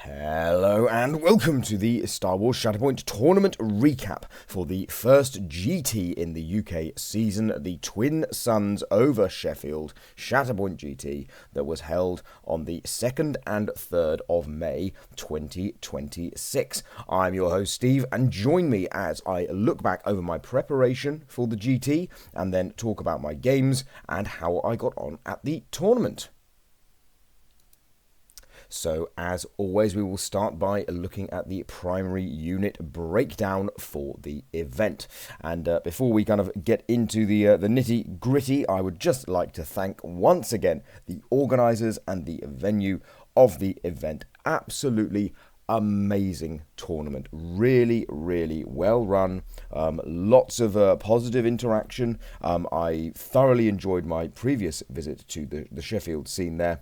Hello and welcome to the Star Wars Shatterpoint tournament recap for the first GT in the UK season, the Twin Suns over Sheffield Shatterpoint GT that was held on the 2nd and 3rd of May 2026. I'm your host Steve, and join me as I look back over my preparation for the GT and then talk about my games and how I got on at the tournament. So, as always, we will start by looking at the primary unit breakdown for the event. And before we kind of get into the nitty gritty, I would just like to thank once again the organisers and the venue of the event. Absolutely amazing tournament. Really, really well run. Lots of positive interaction. I thoroughly enjoyed my previous visit to the Sheffield scene there.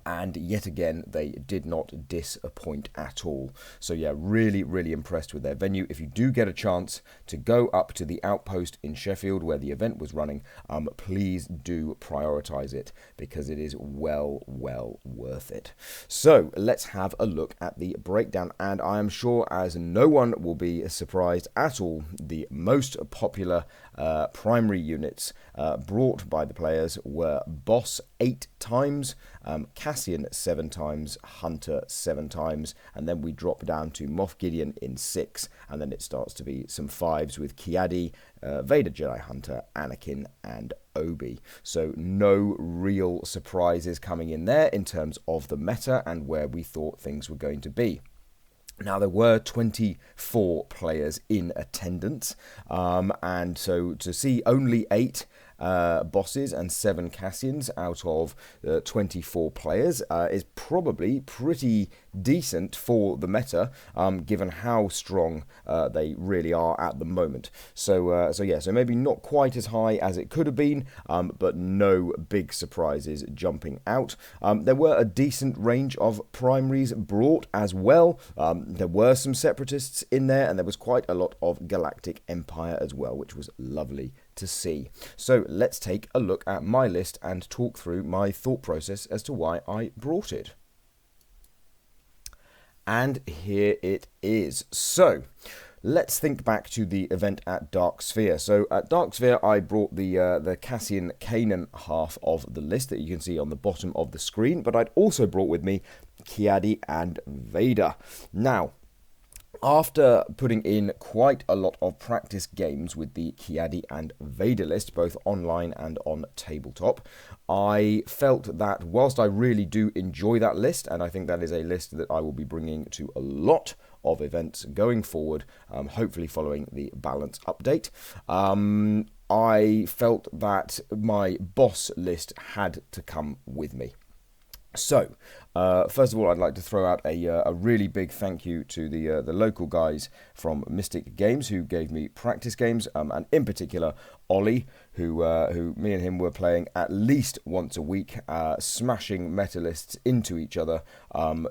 And yet again, they did not disappoint at all. So yeah, really, really impressed with their venue. If you do get a chance to go up to the Outpost in Sheffield where the event was running, please do prioritise it because it is well worth it. So let's have a look at the breakdown. And I am sure as no one will be surprised at all, the most popular primary units brought by the players were Boss 8 times, Cassian 7 times, Hunter 7 times, and then we drop down to Moff Gideon in 6, and then it starts to be some 5s with Kiadi, Vader, Jedi Hunter, Anakin, and Obi. So no real surprises coming in there in terms of the meta and where we thought things were going to be. Now, there were 24 players in attendance, and so to see only 8 bosses and 7 Cassians out of 24 players is probably pretty decent for the meta, given how strong they really are at the moment. So maybe not quite as high as it could have been, but no big surprises jumping out. There were a decent range of primaries brought as well. There were some separatists in there, and there was quite a lot of Galactic Empire as well, which was lovely to see. So let's take a look at my list and talk through my thought process as to why I brought it. And here it is. So let's think back to the event at Dark Sphere. So at Dark Sphere, I brought the Cassian Kanan half of the list that you can see on the bottom of the screen, but I'd also brought with me Kiadi and Vader. Now, after putting in quite a lot of practice games with the Kiadi and Vader list, both online and on tabletop, I felt that whilst I really do enjoy that list, and I think that is a list that I will be bringing to a lot of events going forward, hopefully following the balance update, I felt that my boss list had to come with me. So, first of all, I'd like to throw out a really big thank you to the local guys from Mystic Games who gave me practice games, and in particular Ollie, who me and him were playing at least once a week, smashing meta lists into each other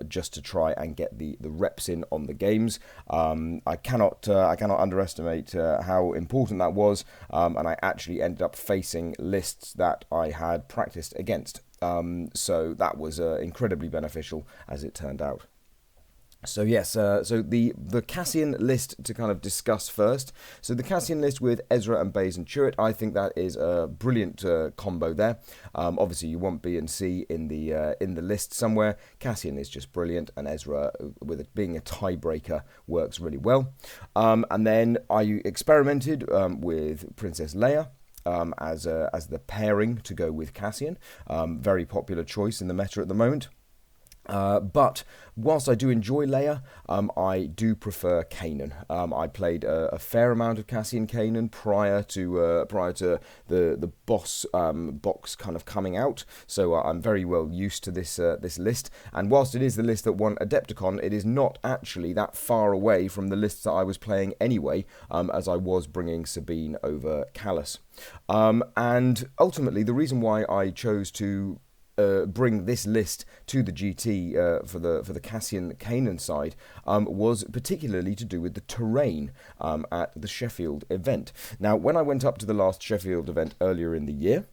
just to try and get the reps in on the games. I cannot underestimate how important that was, and I actually ended up facing lists that I had practiced against. So that was incredibly beneficial as it turned out. So yes, so the Cassian list to kind of discuss first. So the Cassian list with Ezra and Baze and Chirrut, I think that is a brilliant combo there. Obviously, you want B and C in the list somewhere. Cassian is just brilliant, and Ezra, with it being a tiebreaker, works really well. And then I experimented with Princess Leia. As the pairing to go with Cassian. Very popular choice in the meta at the moment. But whilst I do enjoy Leia, I do prefer Kanan. I played a fair amount of Cassian Kanan prior to the boss box kind of coming out, so I'm very well used to this list. And whilst it is the list that won Adepticon, it is not actually that far away from the lists that I was playing anyway, as I was bringing Sabine over Callus. And ultimately, the reason why I chose to bring this list to the GT for the Cassian Kanan side was particularly to do with the terrain at the Sheffield event. Now, when I went up to the last Sheffield event earlier in the year,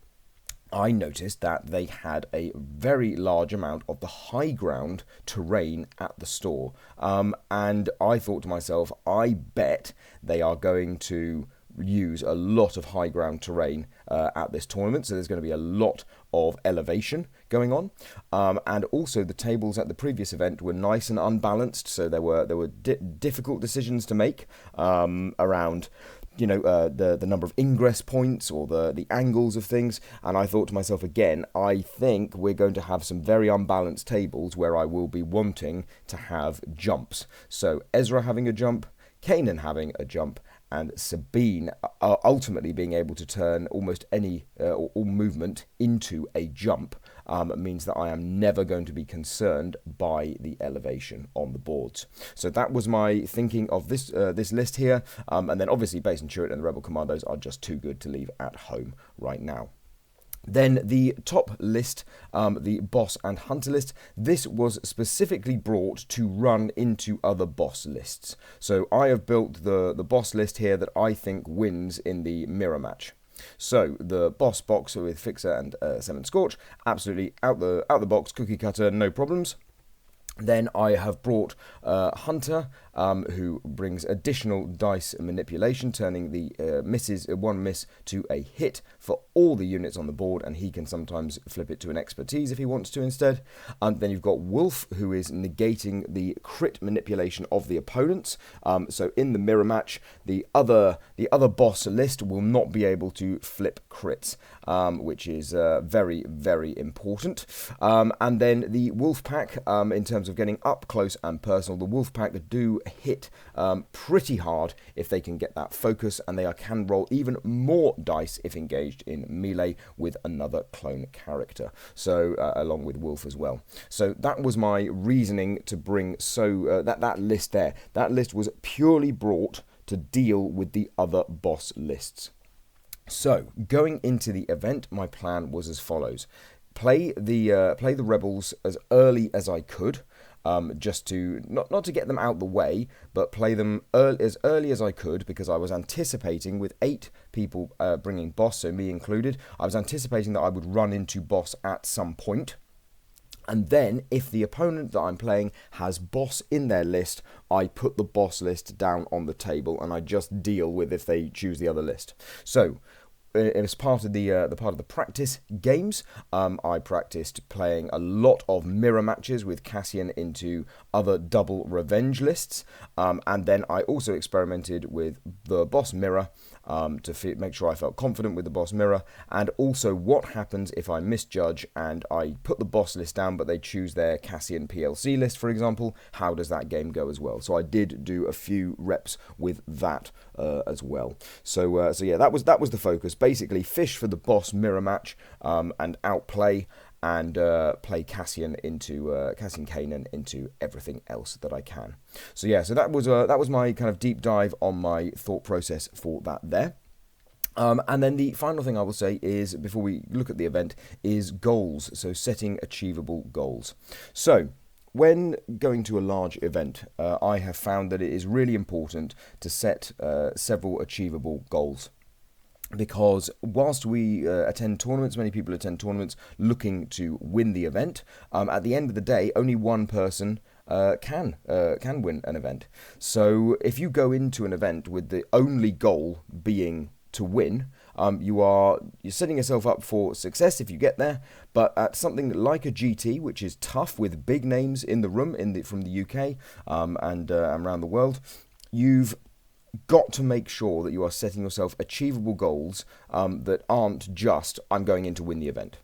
I noticed that they had a very large amount of the high ground terrain at the store. And I thought to myself, I bet they are going to use a lot of high ground terrain at this tournament, so there's going to be a lot of elevation going on, and also the tables at the previous event were nice and unbalanced, so there were difficult decisions to make around the number of ingress points or the angles of things. And I thought to myself again, I think we're going to have some very unbalanced tables where I will be wanting to have jumps. So Ezra having a jump, Kanan having a jump, and Sabine ultimately being able to turn almost any all movement into a jump means that I am never going to be concerned by the elevation on the boards. So that was my thinking of this list here, and then obviously Base and Turret and the Rebel Commandos are just too good to leave at home right now. Then the top list, the boss and hunter list, this was specifically brought to run into other boss lists. So I have built the boss list here that I think wins in the mirror match. So the boss box with Fixer and Seven Scorch, absolutely out the box, cookie cutter, no problems. Then I have brought Hunter, who brings additional dice manipulation, turning the one miss to a hit for all the units on the board, and he can sometimes flip it to an expertise if he wants to instead. Then you've got Wolf, who is negating the crit manipulation of the opponents. So in the mirror match, the other boss list will not be able to flip crits, which is very, very important. And then the Wolf Pack, in terms of getting up close and personal, the Wolf Pack do hit pretty hard if they can get that focus, and they can roll even more dice if engaged in melee with another clone character, so along with Wolf as well. So that was my reasoning to bring that list there. That list was purely brought to deal with the other boss lists. So going into the event, my plan was as follows: play the rebels as early as I could, just to not to get them out the way, but play them as early as I could, because I was anticipating, with 8 people bringing boss, so me included, I was anticipating that I would run into boss at some point. And then, if the opponent that I'm playing has boss in their list, I put the boss list down on the table, and I just deal with if they choose the other list. So, as part of the practice games, I practiced playing a lot of mirror matches with Cassian into other double revenge lists, and then I also experimented with the boss mirror to make sure I felt confident with the boss mirror, and also what happens if I misjudge and I put the boss list down but they choose their Cassian PLC list, for example. How does that game go as well? So I did do a few reps with that as well. So yeah, that was the focus. Basically, fish for the boss mirror match and outplay and play Cassian Kanan into everything else that I can. So yeah, so that was my kind of deep dive on my thought process for that there. And then the final thing I will say is, before we look at the event, is goals. So setting achievable goals. So when going to a large event, I have found that it is really important to set several achievable goals. Because whilst we attend tournaments, many people attend tournaments looking to win the event, at the end of the day, only one person can win an event. So if you go into an event with the only goal being to win, you're setting yourself up for success if you get there. But at something like a GT, which is tough with big names in the room from the UK and around the world, you've got to make sure that you are setting yourself achievable goals that aren't just, I'm going in to win the event,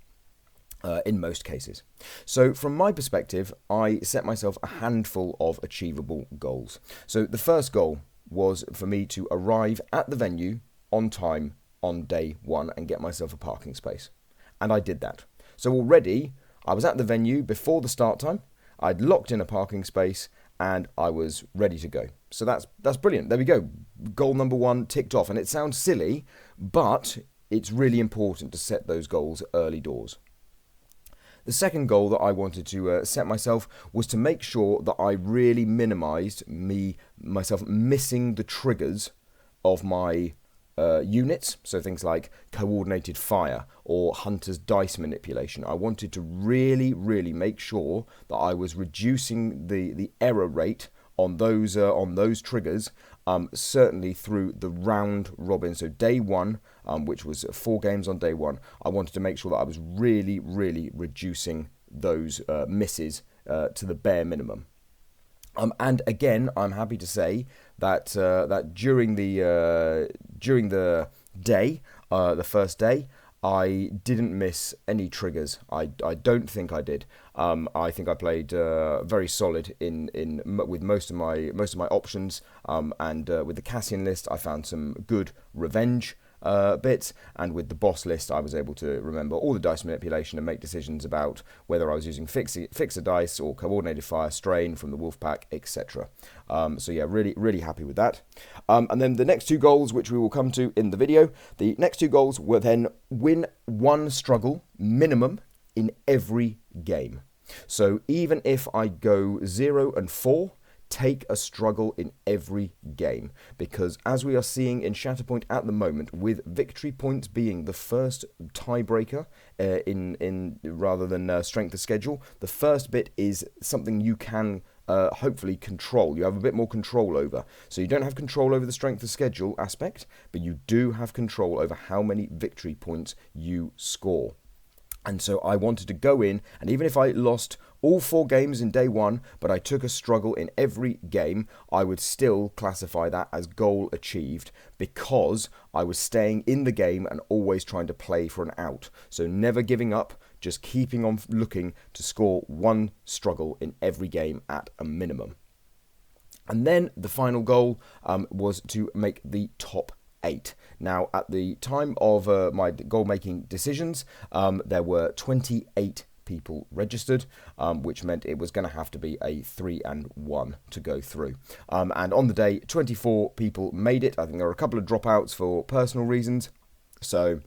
in most cases. So from my perspective, I set myself a handful of achievable goals. So the first goal was for me to arrive at the venue on time on day 1 and get myself a parking space. And I did that. So already I was at the venue before the start time, I'd locked in a parking space, and I was ready to go. So that's brilliant. There we go. Goal number 1 ticked off. And it sounds silly, but it's really important to set those goals early doors. The second goal that I wanted to set myself was to make sure that I really minimized myself missing the triggers of my units, so things like coordinated fire or hunter's dice manipulation. I wanted to really, really make sure that I was reducing the error rate on those triggers, certainly through the round robin. So day one, which was 4 games on day one, I wanted to make sure that I was really, really reducing those misses to the bare minimum. And again, I'm happy to say that that during the day, the first day, I didn't miss any triggers. I don't think I did. I think I played very solid with most of my options. And with the Cassian list, I found some good revenge bits, and with the boss list I was able to remember all the dice manipulation and make decisions about whether I was using fixer dice or coordinated fire, strain from the wolf pack, etc. So yeah, really happy with that. And then the next 2 goals, which we will come to in the video, the next 2 goals were then win 1 struggle minimum in every game. So even if I go 0 and 4, take a struggle in every game, because as we are seeing in Shatterpoint at the moment, with victory points being the first tiebreaker in rather than strength of schedule, the first bit is something you can hopefully control. You have a bit more control over. So you don't have control over the strength of schedule aspect, but you do have control over how many victory points you score. And so I wanted to go in, and even if I lost all 4 games in day 1, but I took a struggle in every game, I would still classify that as goal achieved, because I was staying in the game and always trying to play for an out. So never giving up, just keeping on looking to score 1 struggle in every game at a minimum. And then the final goal was to make the top 8. Now, at the time of my goal-making decisions, there were 28 people registered, which meant it was going to have to be a 3 and 1 to go through. And on the day, 24 people made it. I think there were a couple of dropouts for personal reasons. So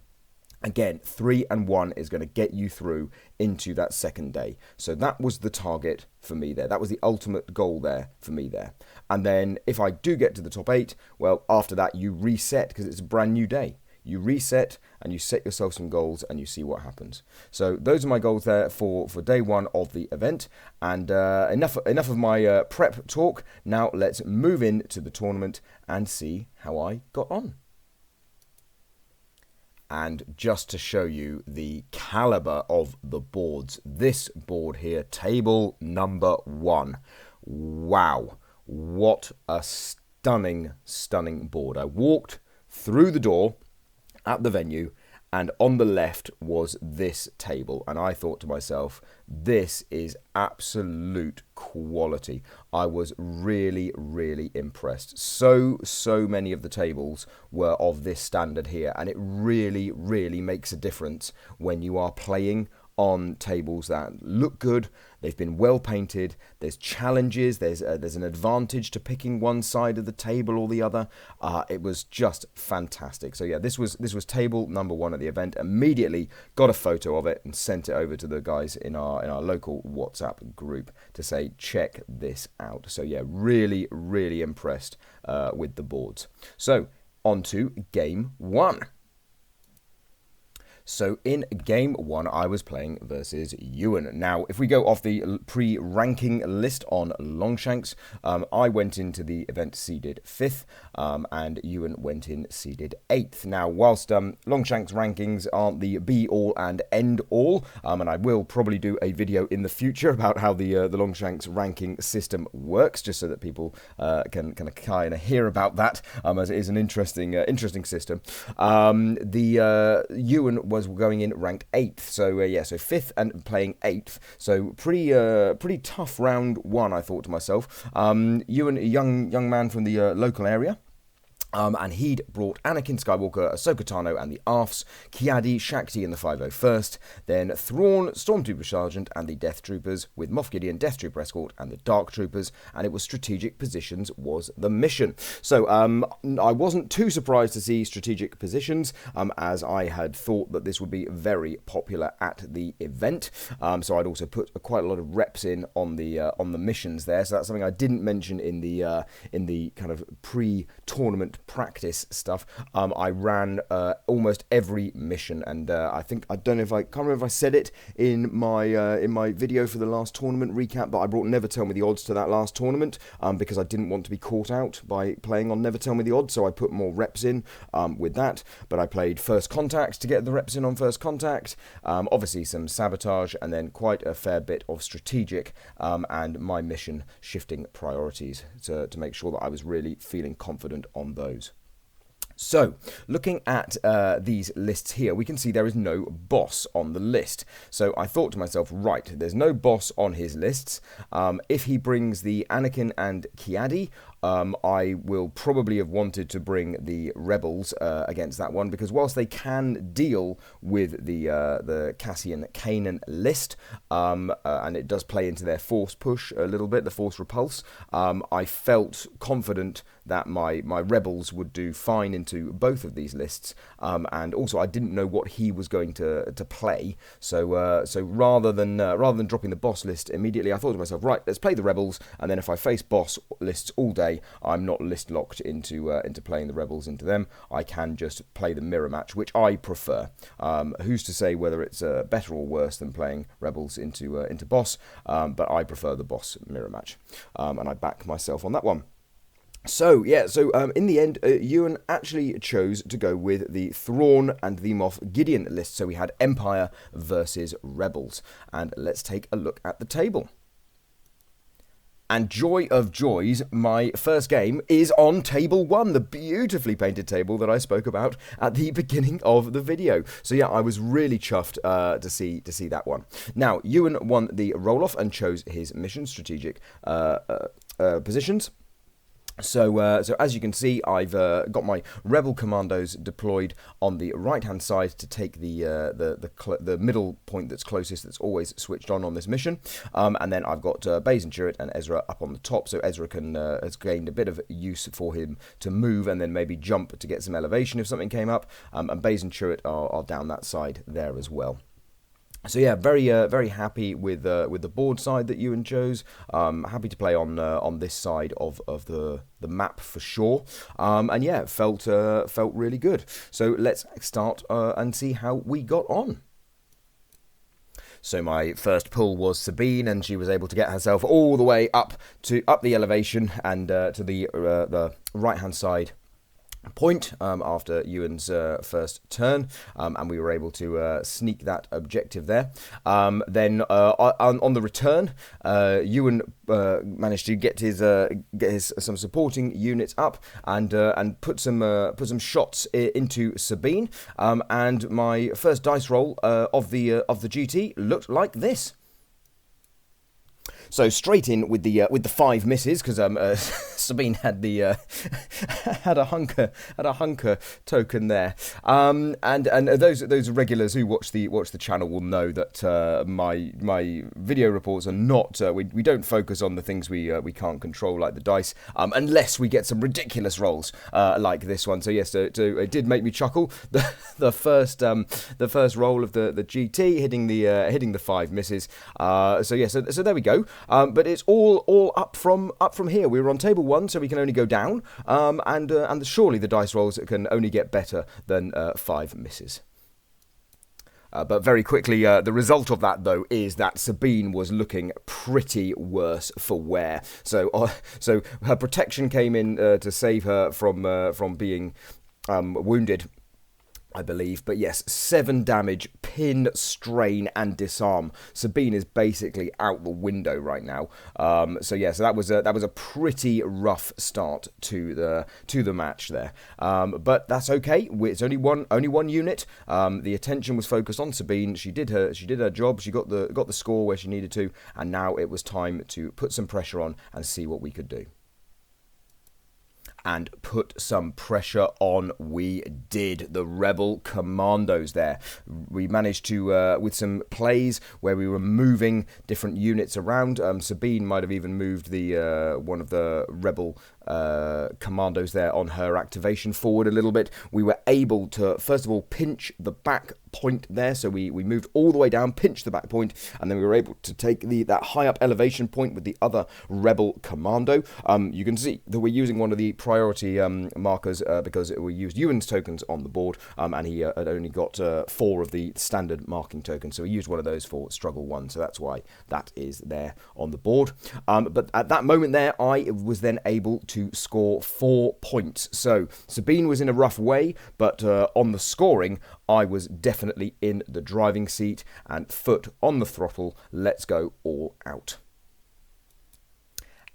again, 3 and 1 is going to get you through into that second day. So that was the target for me there. That was the ultimate goal there for me there. And then if I do get to the top 8, well, after that you reset, because it's a brand new day. You reset and you set yourself some goals and you see what happens. So those are my goals there for day 1 of the event. And enough of my prep talk. Now let's move into the tournament and see how I got on. And just to show you the caliber of the boards, this board here, table number 1. Wow, what a stunning board. I walked through the door at the venue, and on the left was this table, and I thought to myself, this is absolute quality. I was really impressed. So many of the tables were of this standard here, and it really makes a difference when you are playing on tables that look good. They've been well painted. There's challenges. There's an advantage to picking one side of the table or the other. It was just fantastic. So yeah, this was table number 1 at the event. Immediately got a photo of it and sent it over to the guys in our local WhatsApp group to say, check this out. So yeah, really impressed with the boards. So on to game 1. So in game 1, I was playing versus Ewan. Now, if we go off the pre-ranking list on Longshanks, I went into the event seeded 5th, and Ewan went in seeded 8th. Now, whilst Longshanks rankings aren't the be-all and end-all, and I will probably do a video in the future about how the Longshanks ranking system works, just so that people can kind of hear about that, as it is an interesting system. The Ewan was going in ranked 8th, so yeah, so 5th and playing 8th, so pretty tough round 1, I thought to myself. Ewan, a young man from the local area. And he'd brought Anakin Skywalker, Ahsoka Tano and the Arfs, Kiadi, Shakti and the 501st, then Thrawn, Stormtrooper Sergeant and the Death Troopers, with Moff Gideon, Death Trooper Escort and the Dark Troopers, and it was strategic positions was the mission. So I wasn't too surprised to see strategic positions, as I had thought that this would be very popular at the event. So I'd also put quite a lot of reps in on the missions there. So that's something I didn't mention in the kind of pre-tournament practice stuff, I ran almost every mission, and I can't remember if I said it in my video for the last tournament recap, but I brought Never Tell Me the Odds to that last tournament because I didn't want to be caught out by playing on Never Tell Me the Odds, so I put more reps in with that. But I played First Contact to get the reps in on First Contact, obviously some Sabotage, and then quite a fair bit of Strategic and my mission shifting priorities to make sure that I was really feeling confident on those. So, looking at these lists here, we can see there is no boss on the list. So I thought to myself, right, there's no boss on his lists. If he brings the Anakin and Kiadi, I will probably have wanted to bring the Rebels against that one, because whilst they can deal with the Cassian Kanan list, and it does play into their Force push a little bit, the Force repulse, I felt confident that my Rebels would do fine into both of these lists, and also I didn't know what he was going to play, so rather than dropping the boss list immediately, I thought to myself, right, let's play the Rebels, and then if I face boss lists all day, I'm not list locked into playing the Rebels into them. I can just play the mirror match, which I prefer. Who's to say whether it's better or worse than playing Rebels into boss? But I prefer the boss mirror match, and I back myself on that one. So, in the end, Ewan actually chose to go with the Thrawn and the Moff Gideon list. So we had Empire versus Rebels. And let's take a look at the table. And joy of joys, my first game is on table 1, the beautifully painted table that I spoke about at the beginning of the video. So yeah, I was really chuffed to see that one. Now, Ewan won the roll-off and chose his mission strategic positions. So as you can see, I've got my Rebel Commandos deployed on the right-hand side to take the middle point that's closest, that's always switched on this mission. And then I've got Baze and Chirrut and Ezra up on the top, so Ezra has gained a bit of use for him to move and then maybe jump to get some elevation if something came up. And Baze and Chirrut are down that side there as well. So yeah, very happy with the board side that Ewan chose. Happy to play on this side of the map for sure. And yeah, felt really good. So let's start and see how we got on. So my first pull was Sabine, and she was able to get herself all the way up the elevation and to the right hand side point after Ewan's first turn, and we were able to sneak that objective there. Then on the return, Ewan managed to get his some supporting units up and put some shots into Sabine. And my first dice roll of the GT looked like this. So straight in with the 5 misses, because Sabine had the had a hunker token there, and those regulars who watch the channel will know that my video reports are not we don't focus on the things we can't control, like the dice, unless we get some ridiculous rolls like this one. So yes, so it did make me chuckle. The first roll of the GT hitting the 5 misses. So yeah, so there we go. But it's all up from here. We were on table 1, so we can only go down. And surely the dice rolls can only get better than 5 misses. But very quickly, the result of that, though, is that Sabine was looking pretty worse for wear. So her protection came in to save her from being wounded, I believe. But yes, 7 damage, pin, strain, and disarm. Sabine is basically out the window right now. So that was a pretty rough start to the match there. But that's okay. It's only one unit. The attention was focused on Sabine. She did her job. She got the score where she needed to, and now it was time to put some pressure on and see what we could do. And put some pressure on we did. The Rebel Commandos there. We managed to, with some plays where we were moving different units around. Sabine might have even moved the one of the Rebel commandos there on her activation forward a little bit. We were able to, first of all, pinch the back point there. So we moved all the way down, pinched the back point, and then we were able to take that high up elevation point with the other rebel commando. You can see that we're using one of the priority markers because we used Ewan's tokens on the board, and he had only got 4 of the standard marking tokens. So we used one of those for struggle 1. So that's why that is there on the board. But at that moment there, I was then able to score 4 points. So Sabine was in a rough way, but on the scoring, I was definitely in the driving seat and foot on the throttle. Let's go all out.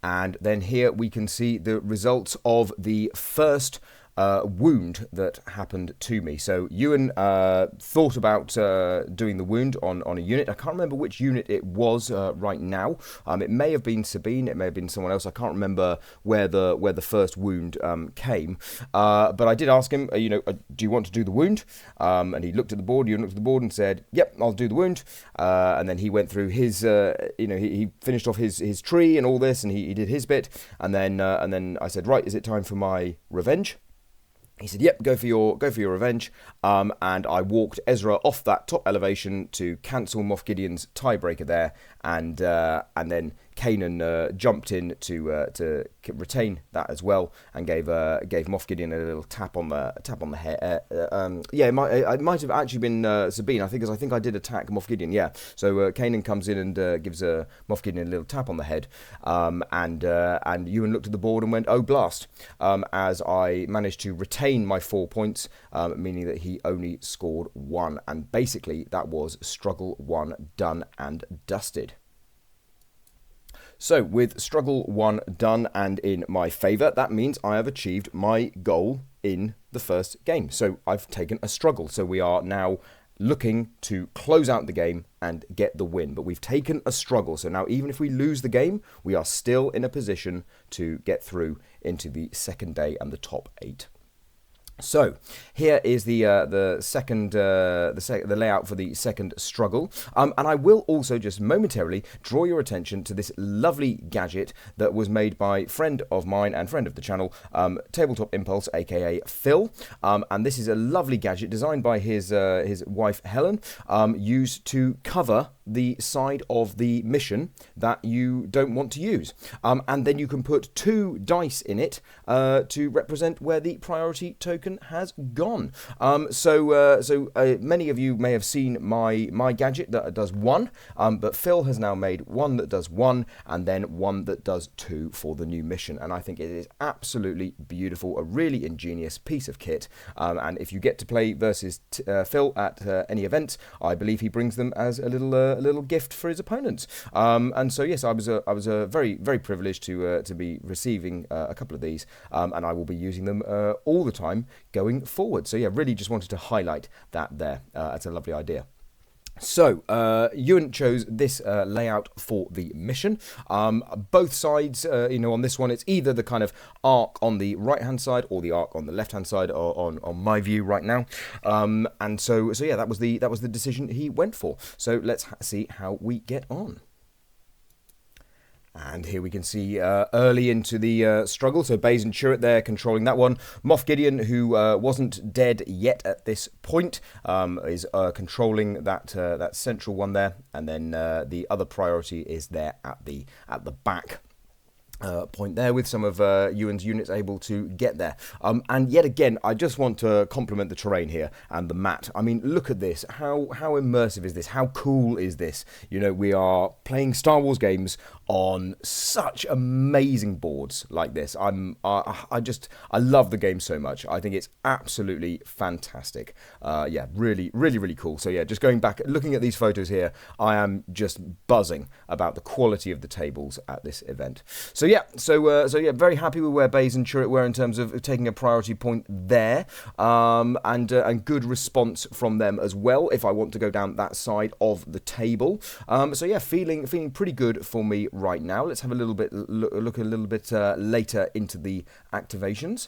And then here we can see the results of the first wound that happened to me. So Ewan thought about doing the wound on a unit. I can't remember which unit it was right now. It may have been Sabine, it may have been someone else. I can't remember where the first wound came. But I did ask him, do you want to do the wound? And he looked at the board. Ewan looked at the board and said, "Yep, I'll do the wound." And then he went through his, he finished off his tree and all this, and he did his bit. And then I said, "Right, is it time for my revenge?" He said, "Yep, go for your revenge." And I walked Ezra off that top elevation to cancel Moff Gideon's tiebreaker there, and then Kanan jumped in to retain that as well, and gave Moff Gideon a little tap on the head. It might have actually been Sabine. I think I did attack Moff Gideon. Yeah. So Kanan comes in and gives Moff Gideon a little tap on the head, and Ewan looked at the board and went, "Oh blast!" As I managed to retain my 4 points, meaning that he only scored 1, and basically that was struggle 1 done and dusted. So, with struggle 1 done and in my favour, that means I have achieved my goal in the first game. So, I've taken a struggle. So, we are now looking to close out the game and get the win. But we've taken a struggle. So, now even if we lose the game, we are still in a position to get through into the second day and the top 8. So here is the layout for the second struggle, and I will also just momentarily draw your attention to this lovely gadget that was made by friend of mine and friend of the channel, Tabletop Impulse, aka Phil, and this is a lovely gadget designed by his wife Helen, used to cover the side of the mission that you don't want to use, and then you can put 2 dice in it to represent where the priority token has gone. So many of you may have seen my gadget that does 1, but Phil has now made one that does 1 and then one that does 2 for the new mission, and I think it is absolutely beautiful, a really ingenious piece of kit, and if you get to play versus Phil at any event, I believe he brings them as a little gift for his opponents, and so yes, I was very, very privileged to be receiving a couple of these, and I will be using them all the time going forward. So yeah, really just wanted to highlight that there. It's a lovely idea. So, Ewan chose this layout for the mission. Both sides, on this one, it's either the kind of arc on the right-hand side or the arc on the left-hand side, or on my view right now. And so yeah, that was the decision he went for. So let's see how we get on. And here we can see early into the struggle, so Baze and Chirrut there controlling that one. Moff Gideon, who wasn't dead yet at this point, is controlling that central one there, and then the other priority is there at the back. Point there with some of Ewan's units able to get there. And yet again, I just want to compliment the terrain here and the mat. I mean, look at this. How immersive is this? How cool is this? We are playing Star Wars games on such amazing boards like this. I love the game so much. I think it's absolutely fantastic. Yeah, really, really, really cool. So yeah, just going back, looking at these photos here, I am just buzzing about the quality of the tables at this event. So yeah, very happy with where Baze and Chirrut were in terms of taking a priority point there, and good response from them as well. If I want to go down that side of the table, so yeah, feeling pretty good for me right now. Let's have a look a little bit later into the activations.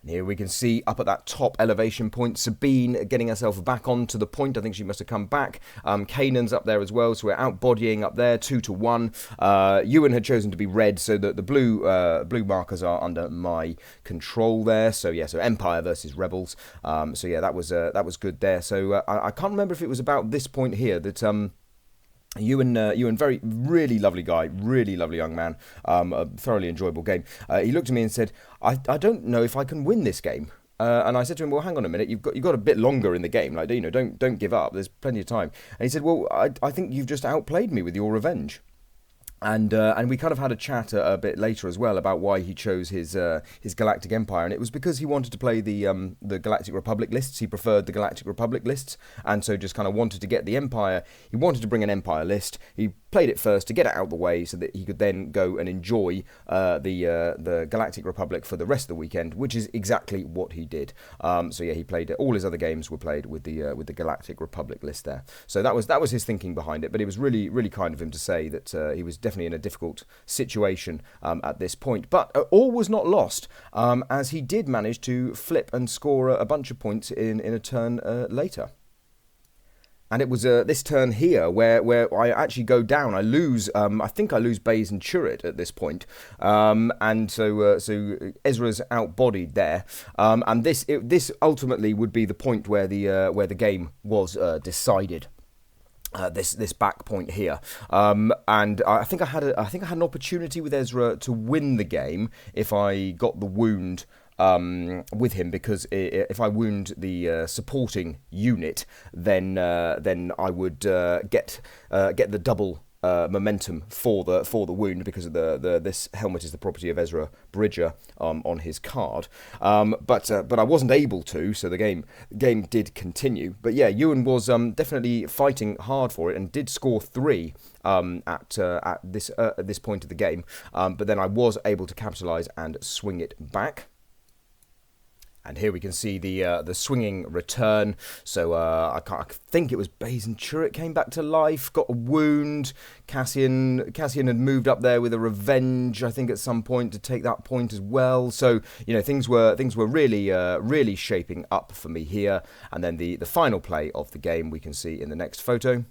Here we can see up at that top elevation point, Sabine getting herself back onto the point. I think she must have come back. Kanan's up there as well, so we're out bodying up there, 2-1. Ewan had chosen to be red, so that the blue markers are under my control there. So yeah, so Empire versus Rebels. So yeah, that was good there. So I can't remember if it was about this point here that Ewan, really lovely guy, really lovely young man, a thoroughly enjoyable game. He looked at me and said, I don't know if I can win this game. And I said to him, well, hang on a minute, you've got a bit longer in the game, like, you know, don't give up, there's plenty of time. And he said, well, I think you've just outplayed me with your revenge. And we kind of had a chat a bit later as well about why he chose his Galactic Empire, and it was because he wanted to play the Galactic Republic lists. He preferred the Galactic Republic lists, and so just kind of wanted to get the Empire. He wanted to bring an Empire list. He played it first to get it out of the way, so that he could then go and enjoy the Galactic Republic for the rest of the weekend, which is exactly what he did. So yeah, he played all his other games were played with the Galactic Republic list there. So that was his thinking behind it. But it was really really kind of him to say that he was definitely in a difficult situation at this point. But all was not lost, as he did manage to flip and score a bunch of points in a turn later. And it was this turn here where I actually go down. I lose. I think I lose Baze and Turret at this point. And so Ezra's outbodied there. And this ultimately would be the point where the game was decided. This back point here, and I think I had an opportunity with Ezra to win the game if I got the wound with him, because if I wound the supporting unit, then I would get the double momentum for the wound, because of this helmet is the property of Ezra Bridger on his card, but I wasn't able to, so the game did continue. But yeah, Ewan was definitely fighting hard for it and did score 3 at this point of the game, but then I was able to capitalise and swing it back. And here we can see the swinging return. So I think it was Baze and Turret came back to life, got a wound. Cassian had moved up there with a revenge, I think, at some point to take that point as well. So you know, things were really shaping up for me here. And then the final play of the game we can see in the next photo.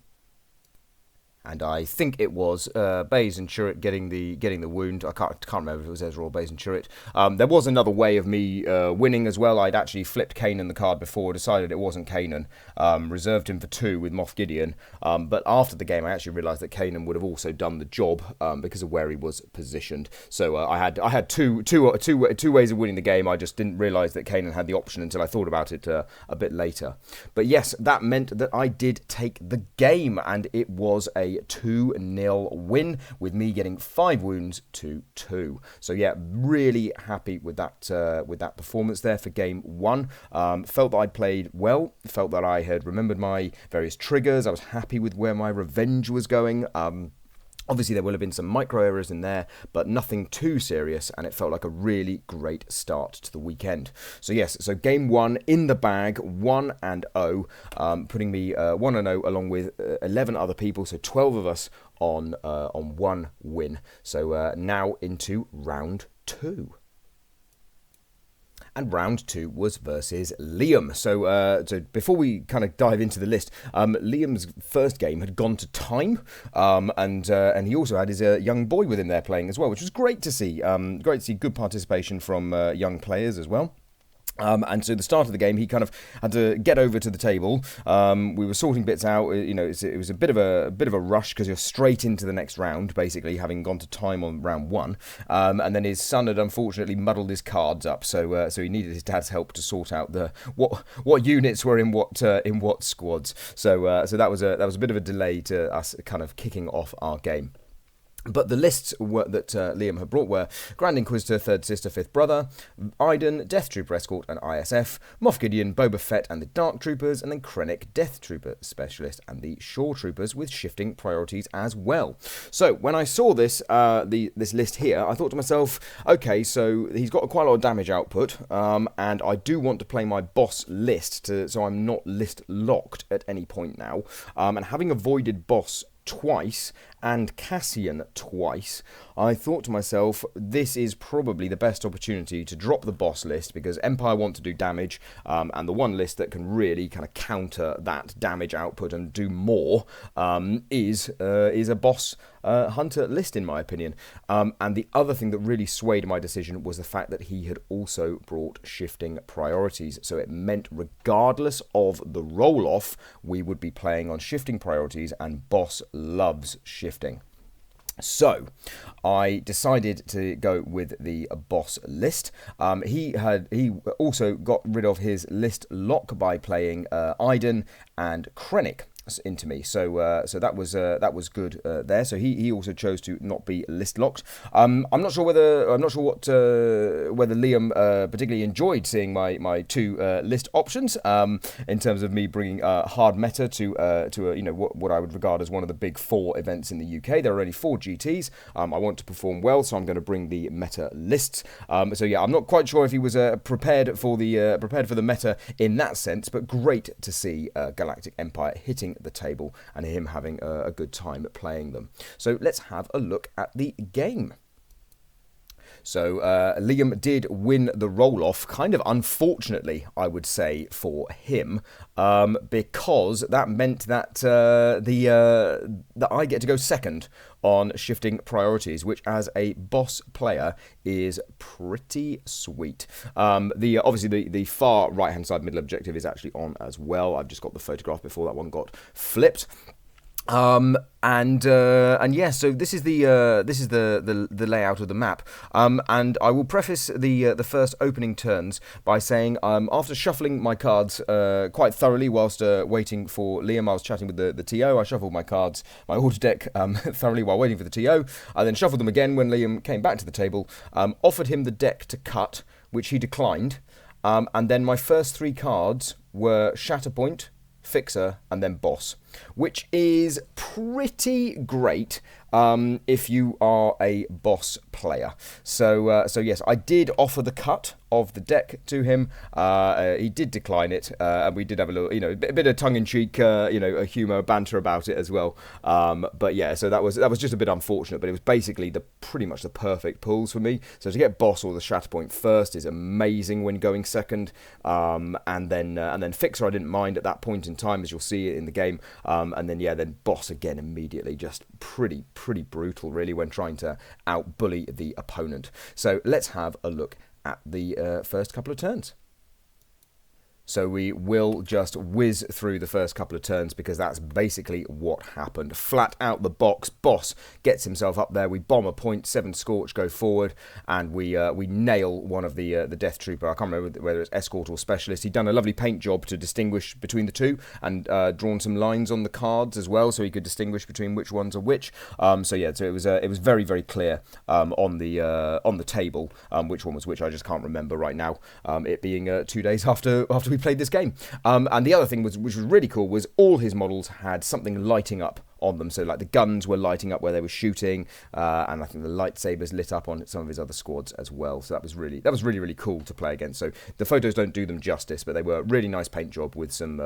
And I think it was Baze and Turret getting the wound. I can't remember if it was Ezra or Baze and Turret. There was another way of me winning as well. I'd actually flipped Kanan the card before, decided it wasn't Kanan, reserved him for 2 with Moff Gideon. But after the game, I actually realised that Kanan would have also done the job because of where he was positioned. So I had two ways of winning the game. I just didn't realise that Kanan had the option until I thought about it a bit later. But yes, that meant that I did take the game, and it was a 2-0 win, with me getting 5 wounds to 2. So yeah, really happy with that performance there for game 1. Felt that I'd played well, felt that I had remembered my various triggers. I was happy with where my revenge was going. Obviously, there will have been some micro errors in there, but nothing too serious, and it felt like a really great start to the weekend. So yes, so game 1 in the bag, 1-0, putting me 1-0 along with 11 other people, so 12 of us on 1 win. So now into round 2. And round 2 was versus Liam. So before we kind of dive into the list, Liam's first game had gone to time, and he also had his young boy with him there playing as well, which was great to see. Great to see good participation from young players as well. And so the start of the game, he kind of had to get over to the table. We were sorting bits out. You know, it was a bit of a rush because you're straight into the next round, basically, having gone to time on round 1. And then his son had unfortunately muddled his cards up, so he needed his dad's help to sort out what units were in what squads. So that was a bit of a delay to us kind of kicking off our game. But the lists that Liam had brought were Grand Inquisitor, Third Sister, Fifth Brother, Iden, Death Trooper Escort and ISF, Moff Gideon, Boba Fett and the Dark Troopers, and then Krennic, Death Trooper Specialist and the Shore Troopers, with shifting priorities as well. So when I saw this list here, I thought to myself, okay, so he's got quite a lot of damage output, and I do want to play my boss list so I'm not list locked at any point now. And having avoided boss twice and Cassian twice, I thought to myself, this is probably the best opportunity to drop the boss list, because Empire want to do damage, and the one list that can really kind of counter that damage output and do more is a boss hunter list, in my opinion. And the other thing that really swayed my decision was the fact that he had also brought shifting priorities. So it meant regardless of the roll-off, we would be playing on shifting priorities, and boss loves shifting. So I decided to go with the boss list. He also got rid of his list lock by playing Iden and Krennic into me, so that was good there. So he also chose to not be list locked. I'm not sure whether Liam particularly enjoyed seeing my two list options in terms of me bringing hard meta to what I would regard as one of the big four events in the UK. There are only 4 GTs. I want to perform well, so I'm going to bring the meta lists. So yeah, I'm not quite sure if he was prepared for the meta in that sense, but great to see Galactic Empire hitting the table and him having a good time playing them. So let's have a look at the game. So Liam did win the roll-off, kind of unfortunately, I would say, for him, because that meant that that I get to go second on shifting priorities, which as a boss player is pretty sweet. Obviously the far right-hand side middle objective is actually on as well. I've just got the photograph before that one got flipped. And yeah, so this is the layout of the map. And I will preface the first opening turns by saying, after shuffling my cards quite thoroughly whilst waiting for Liam, I was chatting with the TO. I shuffled my cards, my order deck, thoroughly while waiting for the TO. I then shuffled them again when Liam came back to the table. Offered him the deck to cut, which he declined. And then my first 3 cards were Shatterpoint, Fixer, and then Boss, which is pretty great if you are a boss player. So yes, I did offer the cut of the deck to him. He did decline it, and we did have a little, a bit of tongue-in-cheek, a humour, banter about it as well. But yeah, so that was just a bit unfortunate. But it was basically pretty much the perfect pulls for me. So to get Boss or the Shatterpoint first is amazing when going second, and then Fixer I didn't mind at that point in time, as you'll see in the game. And then Boss again immediately, just pretty brutal really when trying to out-bully the opponent. So let's have a look at the first couple of turns. So we will just whiz through the first couple of turns because that's basically what happened. Flat out the box, Boss gets himself up there. We bomb a point, 7 Scorch go forward, and we nail one of the Death Trooper. I can't remember whether it's Escort or Specialist. He'd done a lovely paint job to distinguish between the two, and drawn some lines on the cards as well, so he could distinguish between which ones are which. So it was very, very clear on the table which one was which. I just can't remember right now. It being 2 days after we played this game. And the other thing which was really cool was all his models had something lighting up on them. So like the guns were lighting up where they were shooting, and I think the lightsabers lit up on some of his other squads as well. So that was really cool to play against. So the photos don't do them justice, but they were a really nice paint job with some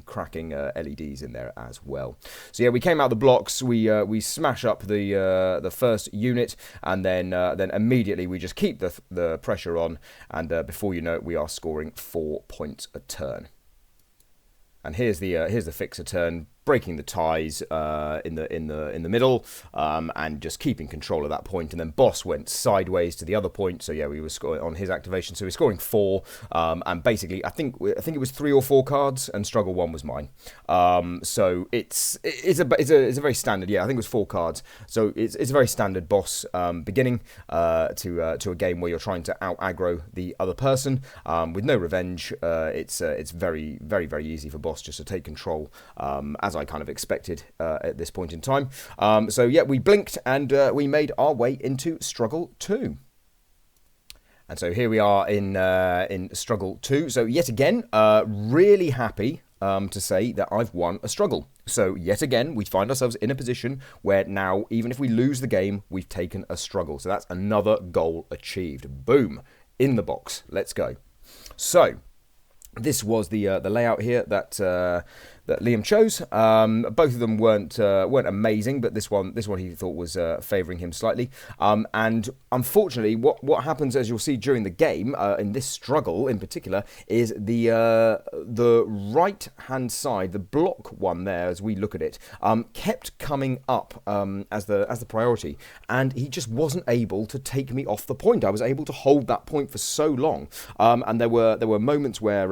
cracking LEDs in there as well. So yeah, we came out the blocks, we smash up the first unit, and then immediately we just keep the pressure on, and before you know it, we are scoring 4 points a turn. And here's the Fixer turn, breaking the ties in the middle, and just keeping control of that point. And then Boss went sideways to the other point. So yeah, we were scoring on his activation. So we're scoring 4, and basically I think it was 3 or 4 cards, and Struggle 1 was mine. So it's a very standard. Yeah, I think it was 4 cards. So it's a very standard Boss beginning to a game where you're trying to out aggro the other person with no revenge. It's very, very, very easy for Boss just to take control, as I kind of expected at this point in time. So yeah, we blinked and we made our way into Struggle 2. And so here we are in Struggle 2. So yet again, really happy to say that I've won a struggle. So yet again, we find ourselves in a position where now, even if we lose the game, we've taken a struggle. So that's another goal achieved. Boom, in the box. Let's go. So this was the layout here that that Liam chose. Both of them weren't amazing, but this one he thought was favouring him slightly. And unfortunately, what happens, as you'll see during the game, in this struggle in particular, is the right hand side, the block one there, as we look at it, kept coming up as the priority, and he just wasn't able to take me off the point. I was able to hold that point for so long, and there were moments where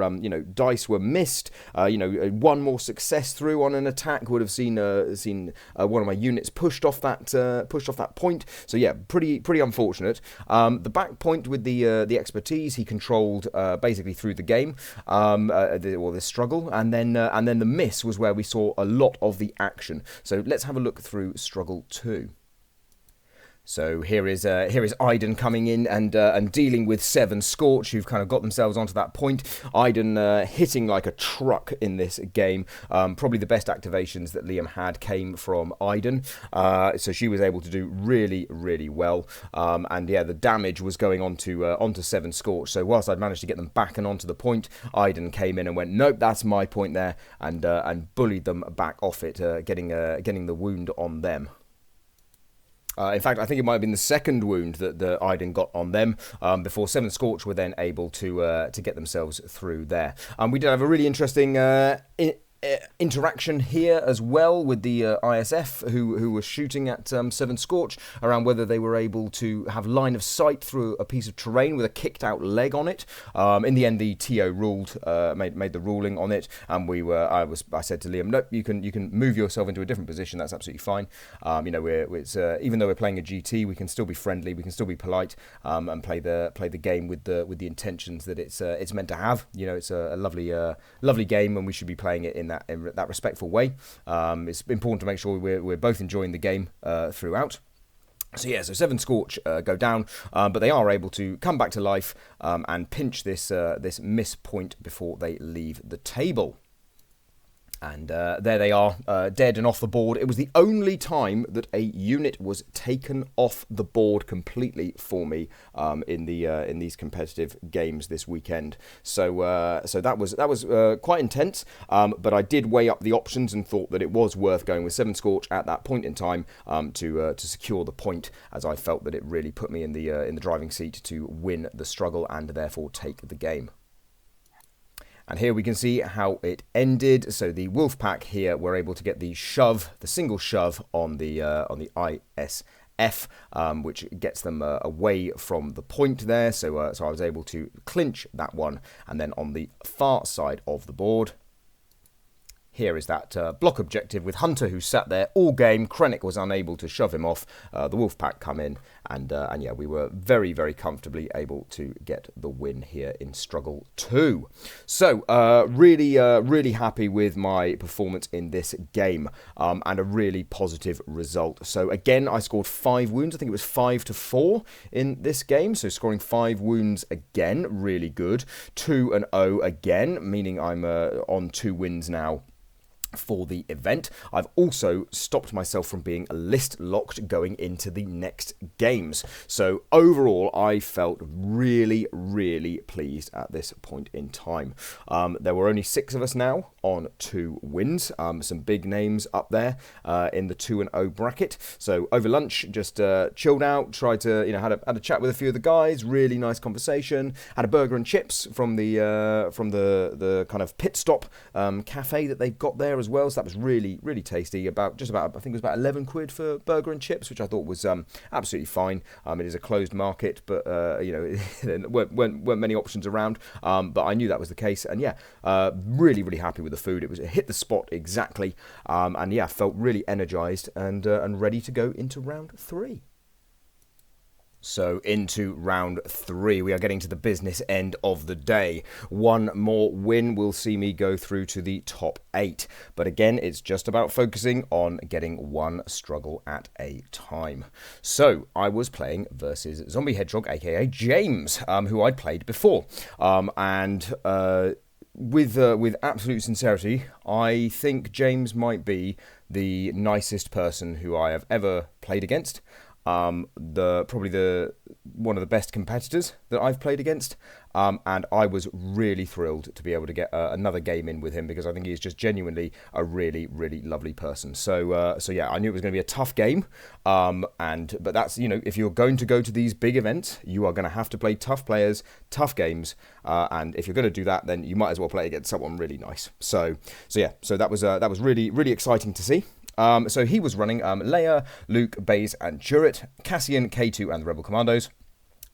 dice were missed. One more success through on an attack would have seen one of my units pushed off that point. So yeah, pretty unfortunate. The back point with the expertise he controlled basically through the game, or this struggle, and then the miss was where we saw a lot of the action. So let's have a look through struggle 2. So here is Iden coming in and dealing with 7 Scorch, who've kind of got themselves onto that point. Iden hitting like a truck in this game. Probably the best activations that Liam had came from Iden. So she was able to do really, really well. And yeah, the damage was going onto 7 Scorch. So whilst I'd managed to get them back and onto the point, Iden came in and went, nope, that's my point there, and bullied them back off it, getting the wound on them. In fact, I think it might have been the second wound that Iden got on them before 7 Scorch were then able to get themselves through there. We did have a really interesting interaction here as well with the ISF who were shooting at 7 Scorch around whether they were able to have line of sight through a piece of terrain with a kicked out leg on it. In the end, the TO ruled, made the ruling on it, and I said to Liam, nope, you can move yourself into a different position. That's absolutely fine. Even though we're playing a GT, we can still be friendly, we can still be polite, and play the game with the intentions that it's meant to have. It's a lovely game, and we should be playing it in that respectful way. It's important to make sure we're both enjoying the game throughout. So yeah, so 7 Scorch go down, but they are able to come back to life and pinch this miss point before they leave the table. And there they are, dead and off the board. It was the only time that a unit was taken off the board completely for me in these competitive games this weekend. So that was quite intense. But I did weigh up the options and thought that it was worth going with 7 Scorch at that point in time to secure the point, as I felt that it really put me in the driving seat to win the struggle and therefore take the game. And here we can see how it ended. So the Wolfpack here were able to get the single shove on the ISF, which gets them away from the point there. So I was able to clinch that one. And then on the far side of the board, here is that block objective with Hunter, who sat there all game. Krennic was unable to shove him off. The Wolfpack come in, and yeah, we were very, very comfortably able to get the win here in Struggle 2. So, really happy with my performance in this game, and a really positive result. So, again, I scored 5 wounds. I think it was 5-4 in this game. So, scoring 5 wounds again, really good. 2-0 again, meaning I'm on 2 wins now for the event. I've also stopped myself from being list locked going into the next games. So overall, I felt really, really pleased at this point in time. There were only 6 of us now on 2 wins. Some big names up there in the 2-0 bracket. So over lunch, just chilled out, tried to, had a chat with a few of the guys. Really nice conversation. Had a burger and chips from the kind of pit stop cafe that they've got there as well. So that was really, really tasty. I think it was about 11 quid for burger and chips, which I thought was absolutely fine. It is a closed market, but there weren't many options around. But I knew that was the case, and yeah, really, really happy with the food. It hit the spot exactly, and yeah, felt really energized and ready to go into round 3. So into round 3, we are getting to the business end of the day. 1 more win will see me go through to the top 8. But again, it's just about focusing on getting 1 struggle at a time. So I was playing versus Zombie Hedgehog, aka James, who I'd played before. With absolute sincerity, I think James might be the nicest person who I have ever played against. probably the one of the best competitors that I've played against, and I was really thrilled to be able to get another game in with him, because I think he's just genuinely a really, really lovely person. So yeah, I knew it was going to be a tough game, but that's, if you're going to go to these big events, you are going to have to play tough players, tough games, and if you're going to do that, then you might as well play against someone really nice. So that was really, really exciting to see. So he was running Leia, Luke, Baze, and Turret, Cassian, K2, and the Rebel Commandos.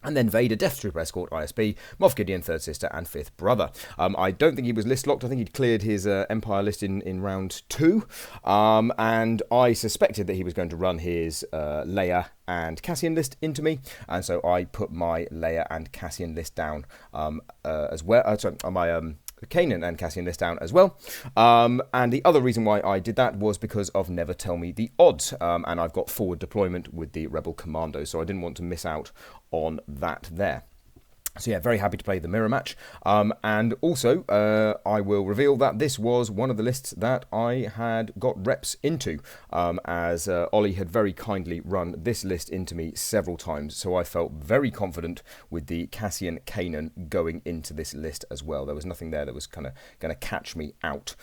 And then Vader, Death Trooper Escort, ISB, Moff Gideon, Third Sister, and Fifth Brother. I don't think he was list locked. I think he'd cleared his Empire list in round 2. And I suspected that he was going to run his Leia and Cassian list into me. And so I put my Leia and Cassian list down as well. My Kanan and Cassian list down as well. And the other reason why I did that was because of Never Tell Me the Odds. And I've got forward deployment with the Rebel Commando, so I didn't want to miss out on that there. So yeah, very happy to play the mirror match. And also, I will reveal that this was one of the lists that I had got reps into, as Ollie had very kindly run this list into me several times. So I felt very confident with the Cassian Kanan going into this list as well. There was nothing there that was kind of going to catch me out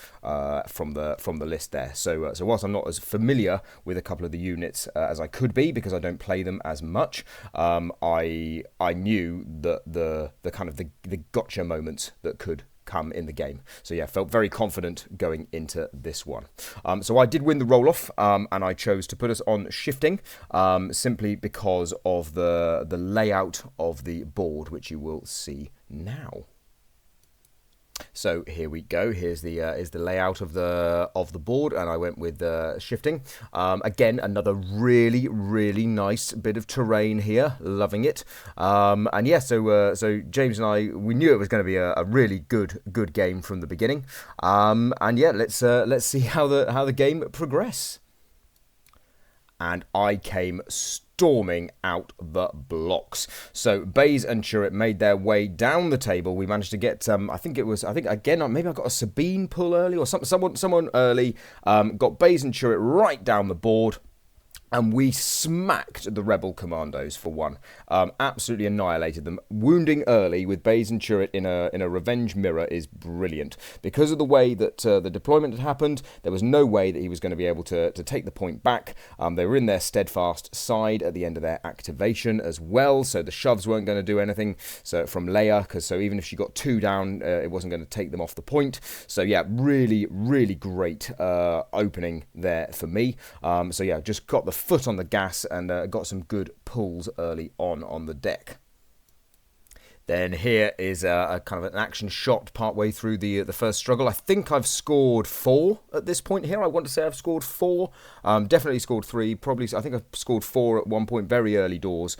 from the list there. So whilst I'm not as familiar with a couple of the units as I could be, because I don't play them as much, I knew that the kind of the gotcha moments that could come in the game. So yeah, felt very confident going into this one. So I did win the roll-off, and I chose to put us on shifting, simply because of the layout of the board, which you will see now. So here we go. Here's the layout of the board, and I went with shifting. Again, another really, really nice bit of terrain here. Loving it. And yeah, so James and I, we knew it was going to be a really good game from the beginning. And yeah, let's see how the game progress. And I came storming out the blocks. So Baze and Turret made their way down the table. We managed to get, I think again, maybe I got a Sabine pull early, or someone early, got Baze and Turret right down the board. And we smacked the Rebel Commandos for one. Absolutely annihilated them. Wounding early with Baze and Turret in a revenge mirror is brilliant. Because of the way that the deployment had happened, there was no way that he was going to be able to take the point back. They were in their steadfast side at the end of their activation as well, so the shoves weren't going to do anything. So from Leia, so even if she got 2 down, it wasn't going to take them off the point. So yeah, really, really great opening there for me. So yeah, just got the foot on the gas and got some good pulls early on the deck. Then here is a kind of an action shot partway through the first struggle. I think I've scored 4 at this point here. I want to say I've scored 4. Definitely scored 3. Probably, I think I've scored 4 at one point, very early doors.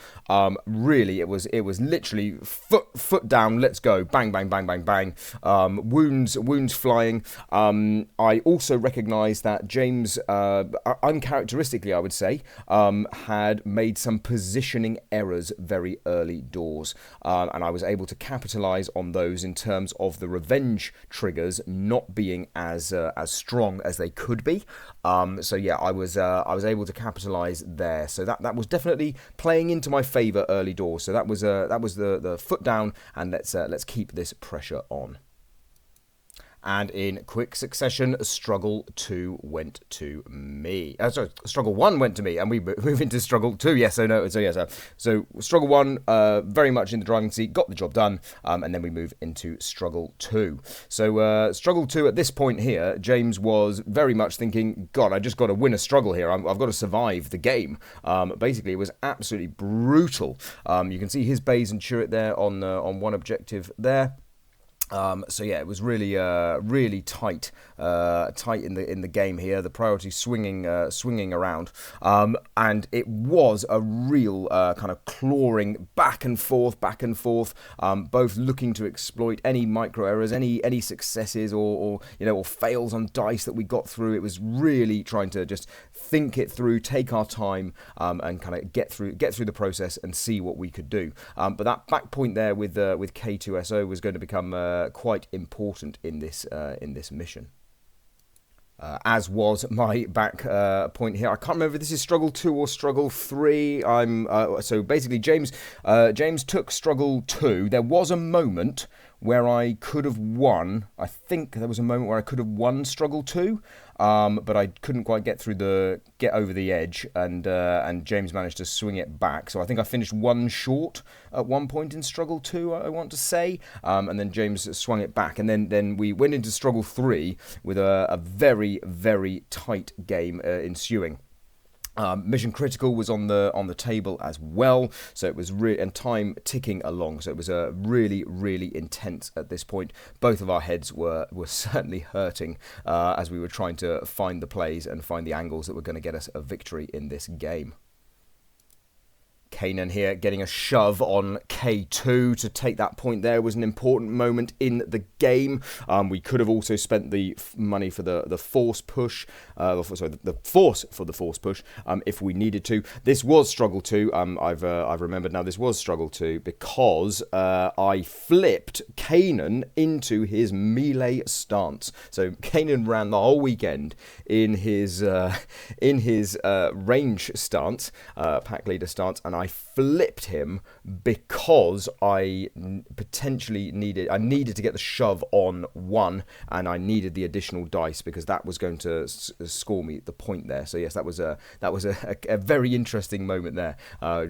Really, it was literally foot down. Let's go, bang, bang, bang, bang, bang. Wounds flying. I also recognise that James, uncharacteristically, I would say, had made some positioning errors very early doors, and I was able to capitalise on those in terms of the revenge triggers not being as strong as they could be. So yeah, I was able to capitalise there. So that was definitely playing into my favour early doors. So that was the foot down, and let's keep this pressure on. And in quick succession, Struggle 2 went to me. Struggle 1 went to me, and we move into Struggle 2. Yes, so Struggle 1, very much in the driving seat, got the job done, and then we move into Struggle 2. So Struggle 2, at this point here, James was very much thinking, God, I just got to win a struggle here. I've got to survive the game. Basically, it was absolutely brutal. You can see his Baze and Turret there on one objective there. So yeah, it was really tight in the game here. The priority swinging around, and it was a real kind of clawing back and forth, both looking to exploit any micro errors, any successes or fails on dice that we got through. It was really trying to just think it through, take our time, and kind of get through the process and see what we could do. But that back point there with K2SO was going to become quite important in this mission. As was my back point here. I can't remember if this is struggle 2 or struggle 3. So basically James took struggle 2. There was a moment where I could have won. I think there was a moment where I could have won struggle 2, but I couldn't quite get over the edge, and James managed to swing it back. So I think I finished one short at one point in struggle 2, I want to say, and then James swung it back, and then we went into struggle 3 with a very, very tight game ensuing. Mission Critical was on the table as well, so it was and time ticking along. So it was really, really intense at this point. Both of our heads were certainly hurting as we were trying to find the plays and find the angles that were going to get us a victory in this game. Kanan here getting a shove on K2 to take that point there was an important moment in the game. We could have also spent the money for the force push, the force for the force push if we needed to. This was struggle 2. I've remembered now this was struggle 2 because I flipped Kanan into his melee stance. So Kanan ran the whole weekend in his range stance, pack leader stance, and I flipped him because I needed to get the shove on 1, and I needed the additional dice because that was going to score me the point there. So yes, that was a very interesting moment there.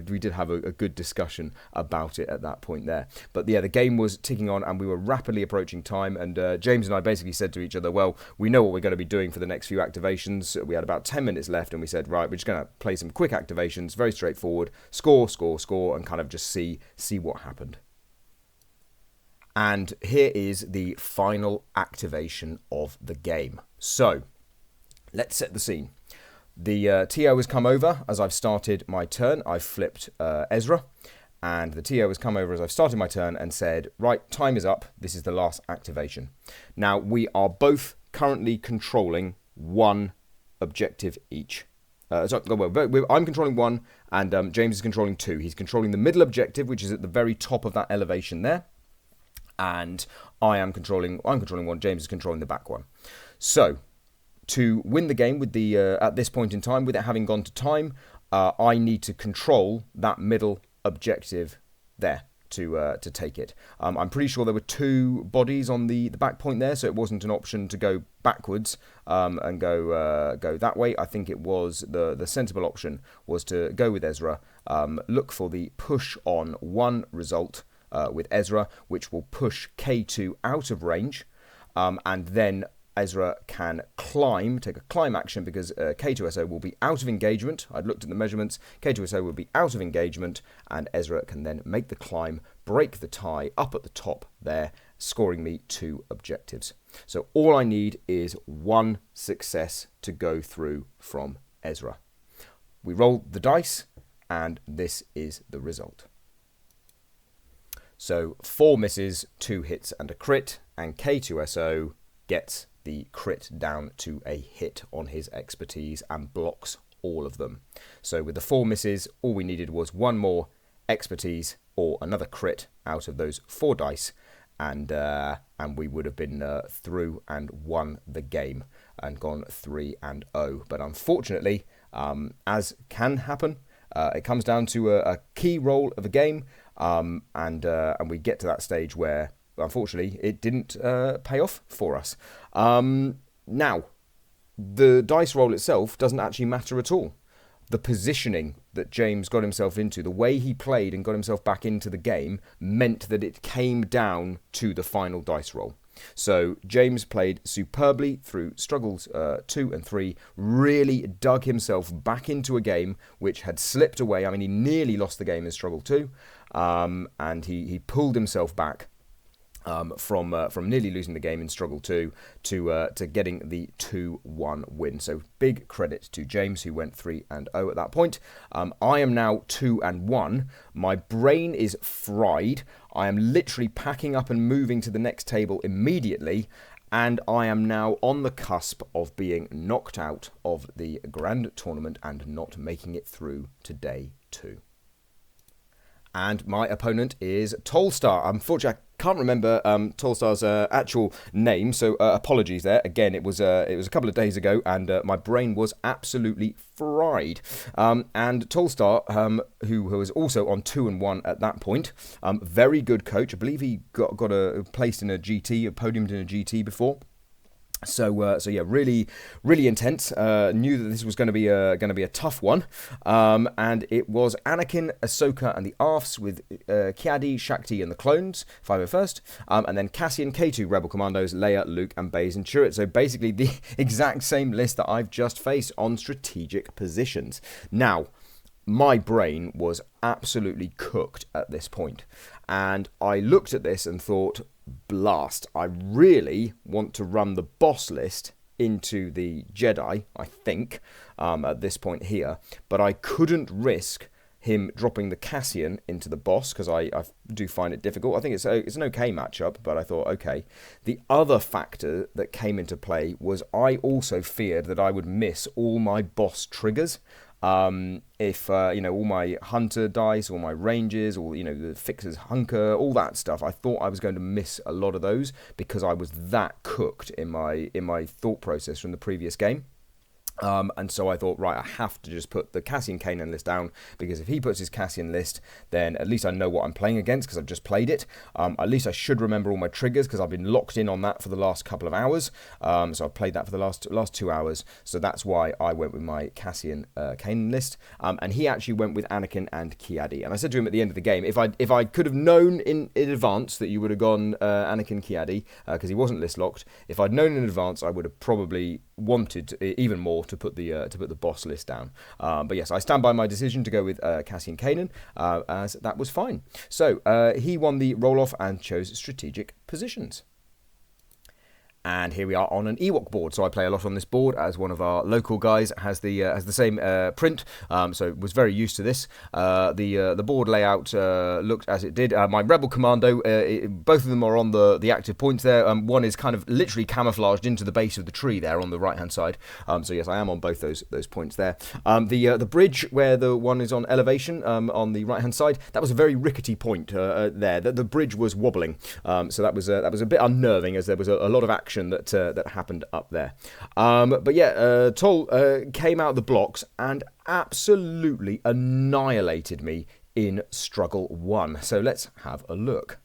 We did have a good discussion about it at that point there. But yeah, the game was ticking on and we were rapidly approaching time, and James and I basically said to each other, well, we know what we're going to be doing for the next few activations. We had about 10 minutes left, and we said, right, we're just going to play some quick activations, very straightforward, score, and kind of just see what happened. And here is the final activation of the game. So let's set the scene. The TO has come over as I've started my turn. I've flipped Ezra, and the TO has come over as I've started my turn and said, right, time is up. This is the last activation. Now, we are both currently controlling 1 objective each. I'm controlling 1, and James is controlling 2. He's controlling the middle objective, which is at the very top of that elevation there, and I'm controlling 1. James is controlling the back one. So, to win the game with the at this point in time, with it having gone to time, I need to control that middle objective there to take it. I'm pretty sure there were 2 bodies on the back point there, so it wasn't an option to go backwards and go that way. I think it was the sensible option was to go with Ezra, look for the push on 1 result with Ezra, which will push K2 out of range, and then Ezra can take a climb action because K2SO will be out of engagement. I'd looked at the measurements. K2SO will be out of engagement, and Ezra can then make the climb, break the tie up at the top there, scoring me 2 objectives. So all I need is 1 success to go through from Ezra. We roll the dice, and this is the result. So 4 misses, 2 hits, and a crit, and K2SO gets the crit down to a hit on his expertise and blocks all of them. So with the 4 misses, all we needed was 1 more expertise or another crit out of those 4 dice, and we would have been through and won the game and gone 3-0. But unfortunately, as can happen, it comes down to a key roll of a game, and we get to that stage where unfortunately it didn't pay off for us. Now, the dice roll itself doesn't actually matter at all. The positioning that James got himself into, the way he played and got himself back into the game, meant that it came down to the final dice roll. So James played superbly through struggles 2 and 3, really dug himself back into a game which had slipped away. I mean, he nearly lost the game in struggle 2, and he pulled himself back from nearly losing the game in struggle 2 to getting the 2-1 win. So big credit to James, who went 3-0 at that point. I am now 2-1. My brain is fried. I am literally packing up and moving to the next table immediately, and I am now on the cusp of being knocked out of the grand tournament and not making it through to day 2. And my opponent is Tolstar. Unfortunately, I can't remember Tolstar's actual name, so apologies there. Again, it was a couple of days ago, and my brain was absolutely fried. And Tolstar, who was also on 2-1 at that point, very good coach. I believe he got a placed in a GT, a podiumed in a GT before. So yeah, really, really intense. Knew that this was going to be a tough one, and it was Anakin, Ahsoka, and the Arths with Kiadi, Shakti, and the clones, 501st, and then Cassian, K2 Rebel Commandos, Leia, Luke, and Baze and Chirrut. So basically the exact same list that I've just faced on strategic positions. Now, my brain was absolutely cooked at this point, and I looked at this and thought, blast, I really want to run the boss list into the Jedi, I think, at this point here, but I couldn't risk him dropping the Cassian into the boss, because I do find it difficult. I think it's an okay matchup, but I thought, okay. The other factor that came into play was I also feared that I would miss all my boss triggers. If all my hunter dice, all my ranges, or the fixer's hunker, all that stuff, I thought I was going to miss a lot of those because I was that cooked in my thought process from the previous game. And so I thought, right, I have to just put the Cassian Kanan list down, because if he puts his Cassian list, then at least I know what I'm playing against, because I've just played it. At least I should remember all my triggers, because I've been locked in on that for the last couple of hours. So I've played that for the last 2 hours. So that's why I went with my Cassian Kanan list. And he actually went with Anakin and Kiadi. And I said to him at the end of the game, if I could have known in advance that you would have gone Anakin Kiadi, because he wasn't list locked, if I'd known in advance, I would have probably wanted even more to put the boss list down. But yes, I stand by my decision to go with Cassian Kanan, as that was fine. So he won the roll-off and chose strategic positions. And here we are on an Ewok board. So I play a lot on this board, as one of our local guys has the same print. So was very used to this. The board layout looked as it did. My Rebel Commando, both of them are on the active points there. One is kind of literally camouflaged into the base of the tree there on the right hand side. So yes, I am on both those points there. The bridge where the one is on elevation on the right hand side, that was a very rickety point there. The bridge was wobbling. So that was a bit unnerving, as there was a lot of action that happened up there. But yeah, Tol came out the blocks and absolutely annihilated me in Struggle 1. So let's have a look.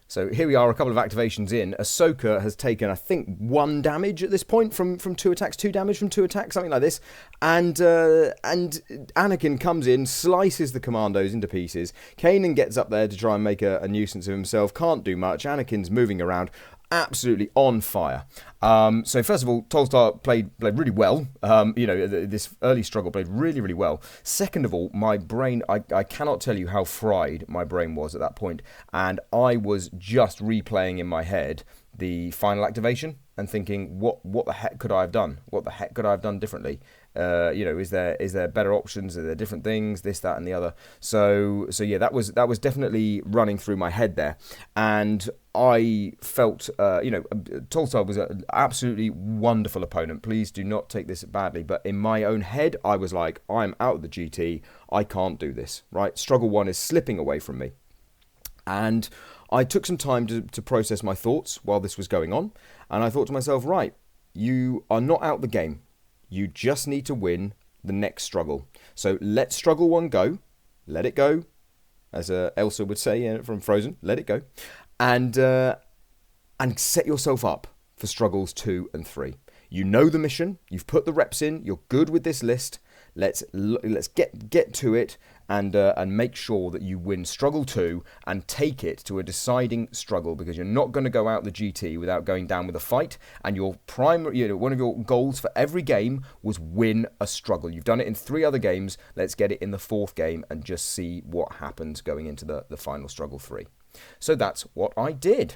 So here we are, a couple of activations in. Ahsoka has taken, I think, 1 damage at this point from 2 attacks, 2 damage from 2 attacks, something like this. And Anakin comes in, slices the commandos into pieces. Kanan gets up there to try and make a nuisance of himself, can't do much. Anakin's moving around, absolutely on fire. So first of all, Tolstar played really well. This early struggle played really, really well. Second of all, my brain, I cannot tell you how fried my brain was at that point, and I was just replaying in my head the final activation and thinking, what the heck could I have done? What the heck could I have done differently? Is there better options? Are there different things? This, that, and the other. So yeah, that was definitely running through my head there, and I felt, Tolstar was an absolutely wonderful opponent. Please do not take this badly, but in my own head, I was like, I'm out of the GT. I can't do this. Right, Struggle 1 is slipping away from me, and I took some time to process my thoughts while this was going on, and I thought to myself, right, you are not out the game. You just need to win the next struggle. So let Struggle 1 go. Let it go. As Elsa would say from Frozen, let it go. And set yourself up for Struggles 2 and 3. You know the mission. You've put the reps in. You're good with this list. Let's get to it and make sure that you win Struggle 2 and take it to a deciding struggle, because you're not going to go out the GT without going down with a fight. And your primary, one of your goals for every game was win a struggle. You've done it in 3 other games. Let's get it in the 4th game and just see what happens going into the final Struggle 3. So that's what I did.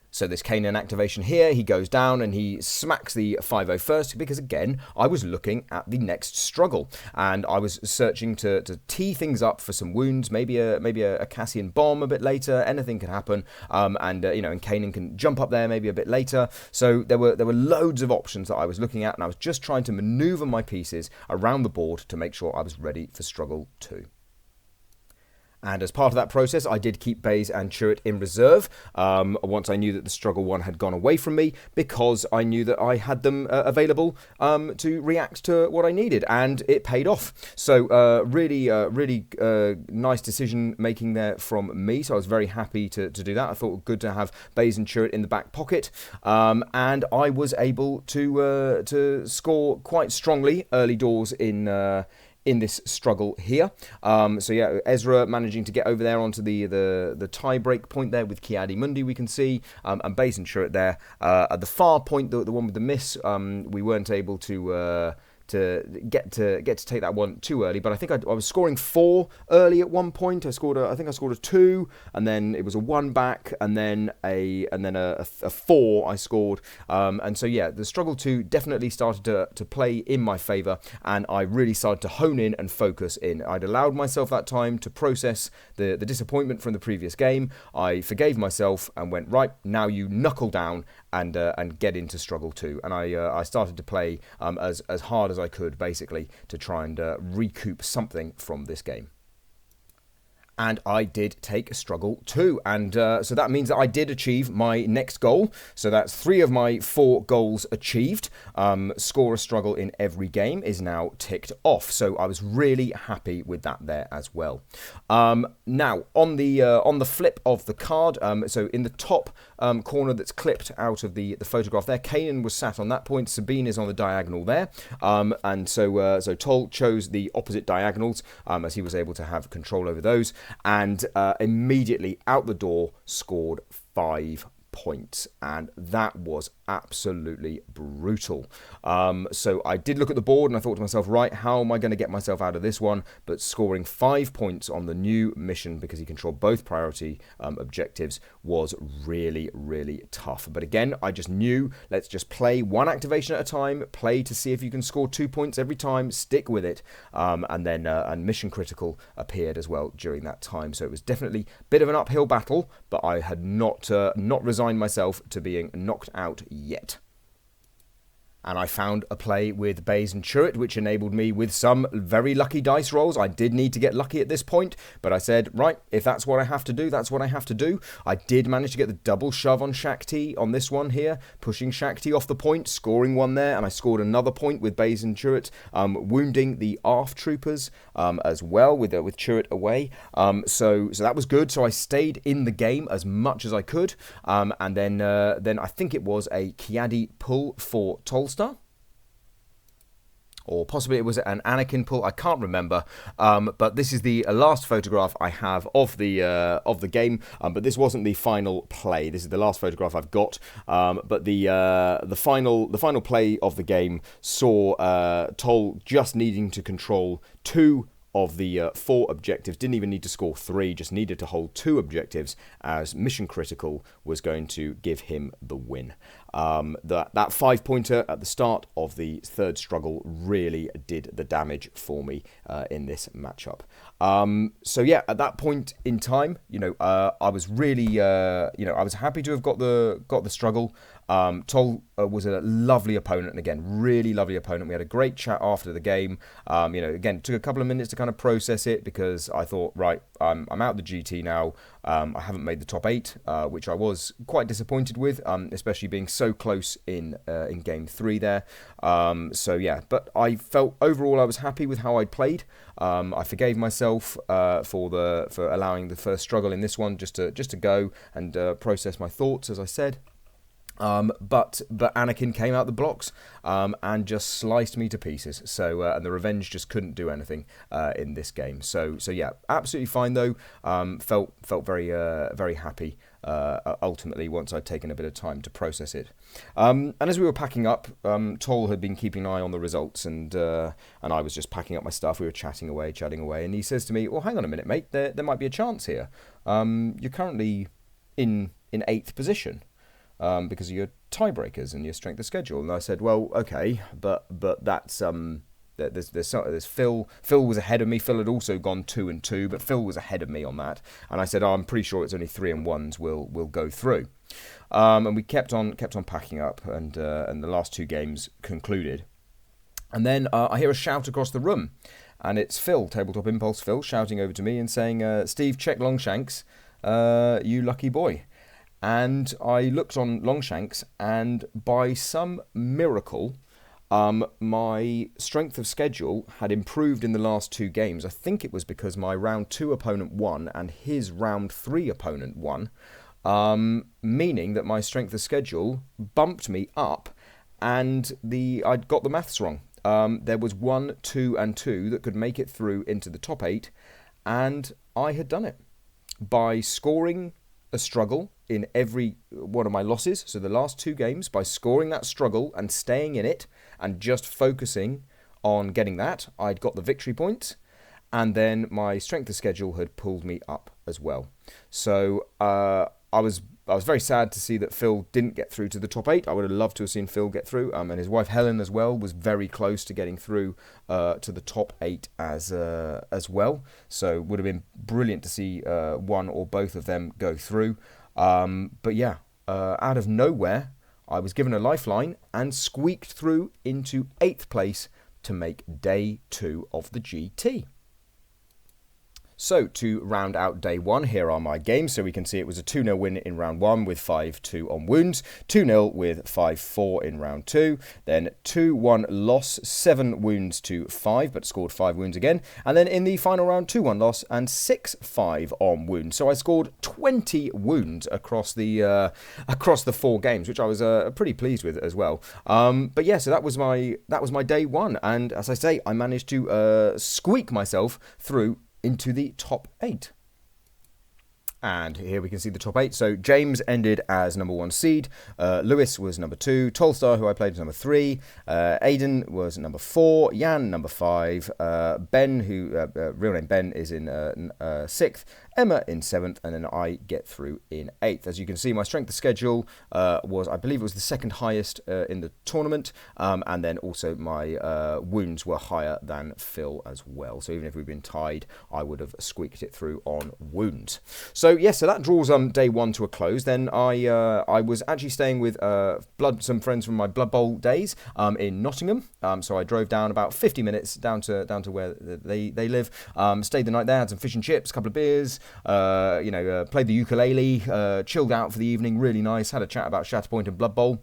So this Kanan activation here, he goes down and he smacks the 501st, because again, I was looking at the next struggle and I was searching to tee things up for some wounds, maybe a Cassian bomb a bit later. Anything can happen, and Kanan can jump up there maybe a bit later. So there were loads of options that I was looking at, and I was just trying to maneuver my pieces around the board to make sure I was ready for Struggle 2. And as part of that process, I did keep Bays and Chirrut in reserve once I knew that the struggle one had gone away from me, because I knew that I had them available to react to what I needed, and it paid off. So really nice decision making there from me. So I was very happy to do that. I thought it was good to have Bays and Chirrut in the back pocket, and I was able to score quite strongly early doors in this struggle here. So yeah, Ezra managing to get over there onto the tie-break point there with Kiadi Mundi, we can see, and Bays and Chirrut there. At the far point, the one with the miss, we weren't able to get to take that one too early, but I think I was scoring 4 early at one point. I think I scored a 2, and then it was a 1 back, and then a 4 I scored. And so yeah, the struggle 2 definitely started to play in my favour, and I really started to hone in and focus in. I'd allowed myself that time to process the disappointment from the previous game. I forgave myself and went, right, now you knuckle down and get into struggle 2. And I started to play as hard as I could, basically, to try and recoup something from this game. And I did take a struggle 2, and so that means that I did achieve my next goal. So that's 3 of my 4 goals achieved. Score a struggle in every game is now ticked off. So I was really happy with that there as well. Now on the flip of the card, so in the top corner that's clipped out of the photograph there, Kanan was sat on that point. Sabine is on the diagonal there, and so Tol chose the opposite diagonals as he was able to have control over those. And immediately out the door scored 5 points, and that was absolutely brutal. So I did look at the board and I thought to myself, right, how am I going to get myself out of this one? But scoring 5 points on the new mission, because he controlled both priority objectives, was really, really tough. But again, I just knew, let's just play 1 activation at a time, play to see if you can score 2 points every time, stick with it. And then mission critical appeared as well during that time. So it was definitely a bit of an uphill battle, but I had not resigned myself to being knocked out yet. And I found a play with Bays and Chirrut, which enabled me with some very lucky dice rolls. I did need to get lucky at this point, but I said, right, if that's what I have to do, that's what I have to do. I did manage to get the double shove on Shakti on this one here, pushing Shakti off the point, scoring 1 there, and I scored another point with Bays and Chirrut, wounding the ARF troopers as well with Chirrut away. So that was good. So I stayed in the game as much as I could, and then I think it was a Kiadi pull for Tolstar. Or possibly it was an Anakin pull. I can't remember. But this is the last photograph I have of the game. But this wasn't the final play. This is the last photograph I've got. But the final play of the game saw Tol just needing to control 2 of the 4 objectives. Didn't even need to score 3, just needed to hold 2 objectives, as mission critical was going to give him the win. That 5-pointer at the start of the 3rd struggle really did the damage for me in this matchup. So yeah, at that point in time, I was really, I was happy to have got the struggle. Tol was a lovely opponent, and again, really lovely opponent. We had a great chat after the game. Again, it took a couple of minutes to kind of process it, because I thought, right, I'm out the GT now. I haven't made the top 8, which I was quite disappointed with, especially being so close in game 3 there. So yeah, but I felt overall I was happy with how I played. I forgave myself for allowing the first struggle in this one just to go and process my thoughts, as I said. But Anakin came out the blocks and just sliced me to pieces. So and the revenge just couldn't do anything in this game. So yeah, absolutely fine though. Felt very happy ultimately once I'd taken a bit of time to process it. And as we were packing up, Tol had been keeping an eye on the results, and I was just packing up my stuff. We were chatting away, and he says to me, "Well, hang on a minute, mate. There might be a chance here. You're currently in 8th position." Because of your tiebreakers and your strength of schedule. And I said, well, okay, but that's there's Phil. Phil was ahead of me. Phil had also gone 2 and 2, but Phil was ahead of me on that. And I said, I'm pretty sure it's only 3 and 1s will go through. And we kept on packing up, and the last 2 games concluded. And then I hear a shout across the room. and it's Phil, Tabletop Impulse Phil, shouting over to me and saying, Steve, check Longshanks, you lucky boy. And I looked on Longshanks, and by some miracle, my strength of schedule had improved in the last 2 games. I think it was because my round 2 opponent won and his round 3 opponent won, meaning that my strength of schedule bumped me up, and I'd got the maths wrong. There was 1, 2, and 2 that could make it through into the top 8, and I had done it by scoring a struggle in every one of my losses. So the last 2 games, by scoring that struggle and staying in it and just focusing on getting that, I'd got the victory points, and then my strength of schedule had pulled me up as well. So I was very sad to see that Phil didn't get through to the top 8. I would have loved to have seen Phil get through, and his wife Helen as well was very close to getting through to the top 8 as well. So would have been brilliant to see one or both of them go through. But yeah, out of nowhere, I was given a lifeline and squeaked through into 8th place to make day 2 of the GT. So, to round out day 1, here are my games. So we can see it was a 2-0 win in round 1 with 5-2 on wounds, 2-0 with 5-4 in round 2, then 2-1 loss, 7 wounds to 5, but scored 5 wounds again, and then in the final round, 2-1 loss and 6-5 on wounds. So I scored 20 wounds across the 4 games, which I was pretty pleased with as well. But yeah, so that was my day 1, and as I say, I managed to squeak myself through into the top 8. And here we can see the top 8. So James ended as number 1 seed. Lewis was number 2. Tolstar, who I played, was number 3. Aidan was number 4. Jan, number 5. Ben, who real name Ben, is in 6th. Emma in 7th, and then I get through in 8th. As you can see, my strength of schedule was, I believe it was the 2nd highest in the tournament, and then also my wounds were higher than Phil as well. So even if we'd been tied, I would have squeaked it through on wounds. So yes, so that draws day 1 to a close. Then I was actually staying with some friends from my Blood Bowl days in Nottingham. So I drove down about 50 minutes down to where they live. Stayed the night there, had some fish and chips, a couple of beers. Played the ukulele, chilled out for the evening, really nice, had a chat about Shatterpoint and Blood Bowl.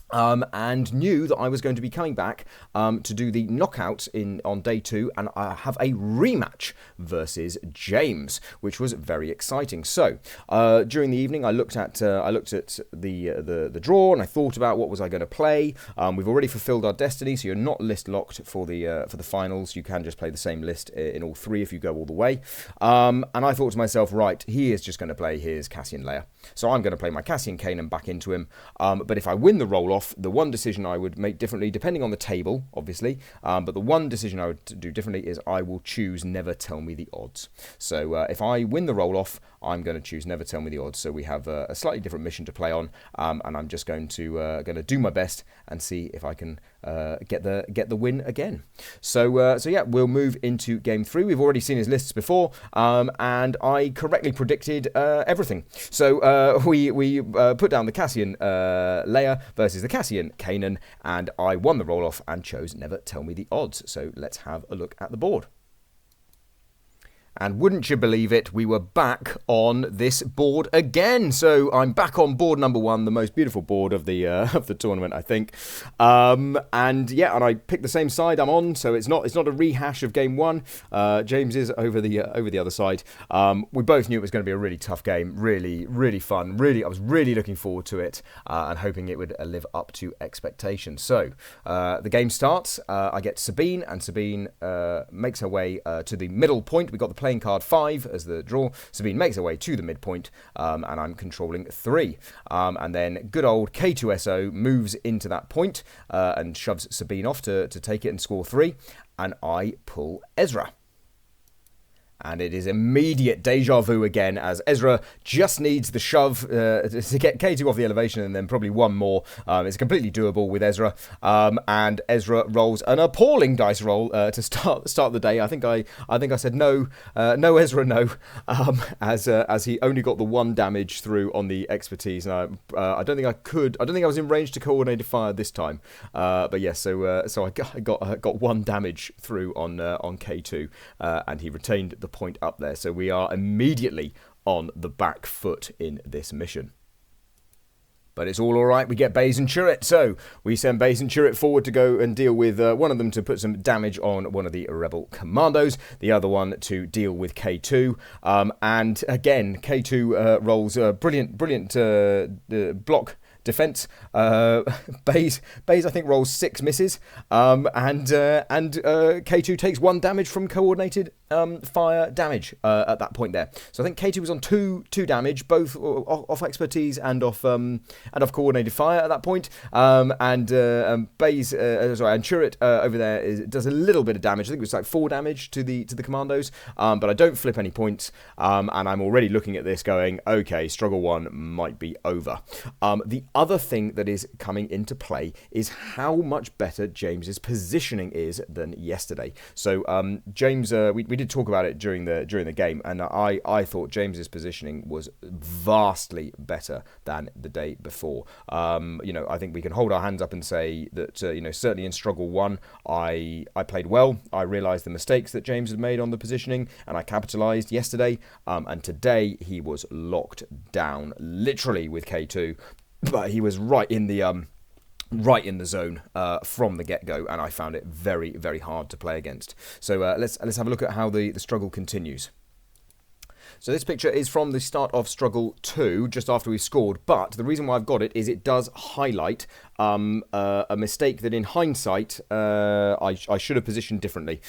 And knew that I was going to be coming back to do the knockouts on day 2, and I have a rematch versus James, which was very exciting. So during the evening, I looked at the draw, and I thought about what was I going to play. We've already fulfilled our destiny, so you're not list locked for the finals. You can just play the same list in all 3 if you go all the way. And I thought to myself, right, he is just going to play his Cassian Leia, so I'm going to play my Cassian Kanan back into him. But if I win the roll off, the one decision I would make differently, depending on the table, obviously, but the one decision I would do differently is I will choose Never Tell Me the Odds. So if I win the roll-off, I'm going to choose Never Tell Me the Odds. So we have a slightly different mission to play on, and I'm just going to do my best and see if I can get the win again. So yeah, we'll move into game 3. We've already seen his lists before, and I correctly predicted everything. So we put down the Cassian Leia versus the Cassian Kanan, and I won the roll-off and chose Never Tell Me the Odds. So let's have a look at the board. And wouldn't you believe it, we were back on this board again. So I'm back on board number 1, the most beautiful board of the tournament, I think. And yeah, and I picked the same side I'm on, so it's not a rehash of game 1. James is over the other side. We both knew it was going to be a really tough game, really fun. I was really looking forward to it, and hoping it would live up to expectations. So the game starts. I get Sabine, and Sabine makes her way to the middle point. We got the playing card 5 as the draw. Sabine makes her way to the midpoint, and I'm controlling 3. And then good old K2SO moves into that point and shoves Sabine off to take it and score 3. And I pull Ezra. And it is immediate deja vu again, as Ezra just needs the shove to get K2 off the elevation, and then probably one more. It's completely doable with Ezra. And Ezra rolls an appalling dice roll to start the day. I think I said no, Ezra, no, as he only got the 1 damage through on the expertise. And I don't think I was in range to coordinated fire this time. But yes, so I got 1 damage through on K2, and he retained the point up there. So we are immediately on the back foot in this mission. But it's all right. We get Baze and Chirrut. So we send Baze and Chirrut forward to go and deal with one of them to put some damage on one of the rebel commandos. The other one to deal with K2. And again, K2 rolls a brilliant block defense. Baze I think rolls 6 misses. And K2 takes 1 damage from coordinated fire damage at that point there. So I think K2 was on 2 damage, both off expertise and off coordinated fire at that point. And Chirrut over there does a little bit of damage. I think it was like 4 damage to the commandos. But I don't flip any points. And I'm already looking at this going, okay, struggle 1 might be over. The other thing that is coming into play is how much better James's positioning is than yesterday. So James, we did talk about it during the game, and I thought James's positioning was vastly better than the day before. I think we can hold our hands up and say that certainly in struggle 1, I played well. I realised the mistakes that James had made on the positioning, and I capitalised yesterday. And today he was locked down, literally, with K2. But he was right in the zone from the get-go, and I found it very, very hard to play against. So let's have a look at how the struggle continues. So this picture is from the start of struggle 2, just after we scored. But the reason why I've got it is it does highlight a mistake that in hindsight I should have positioned differently.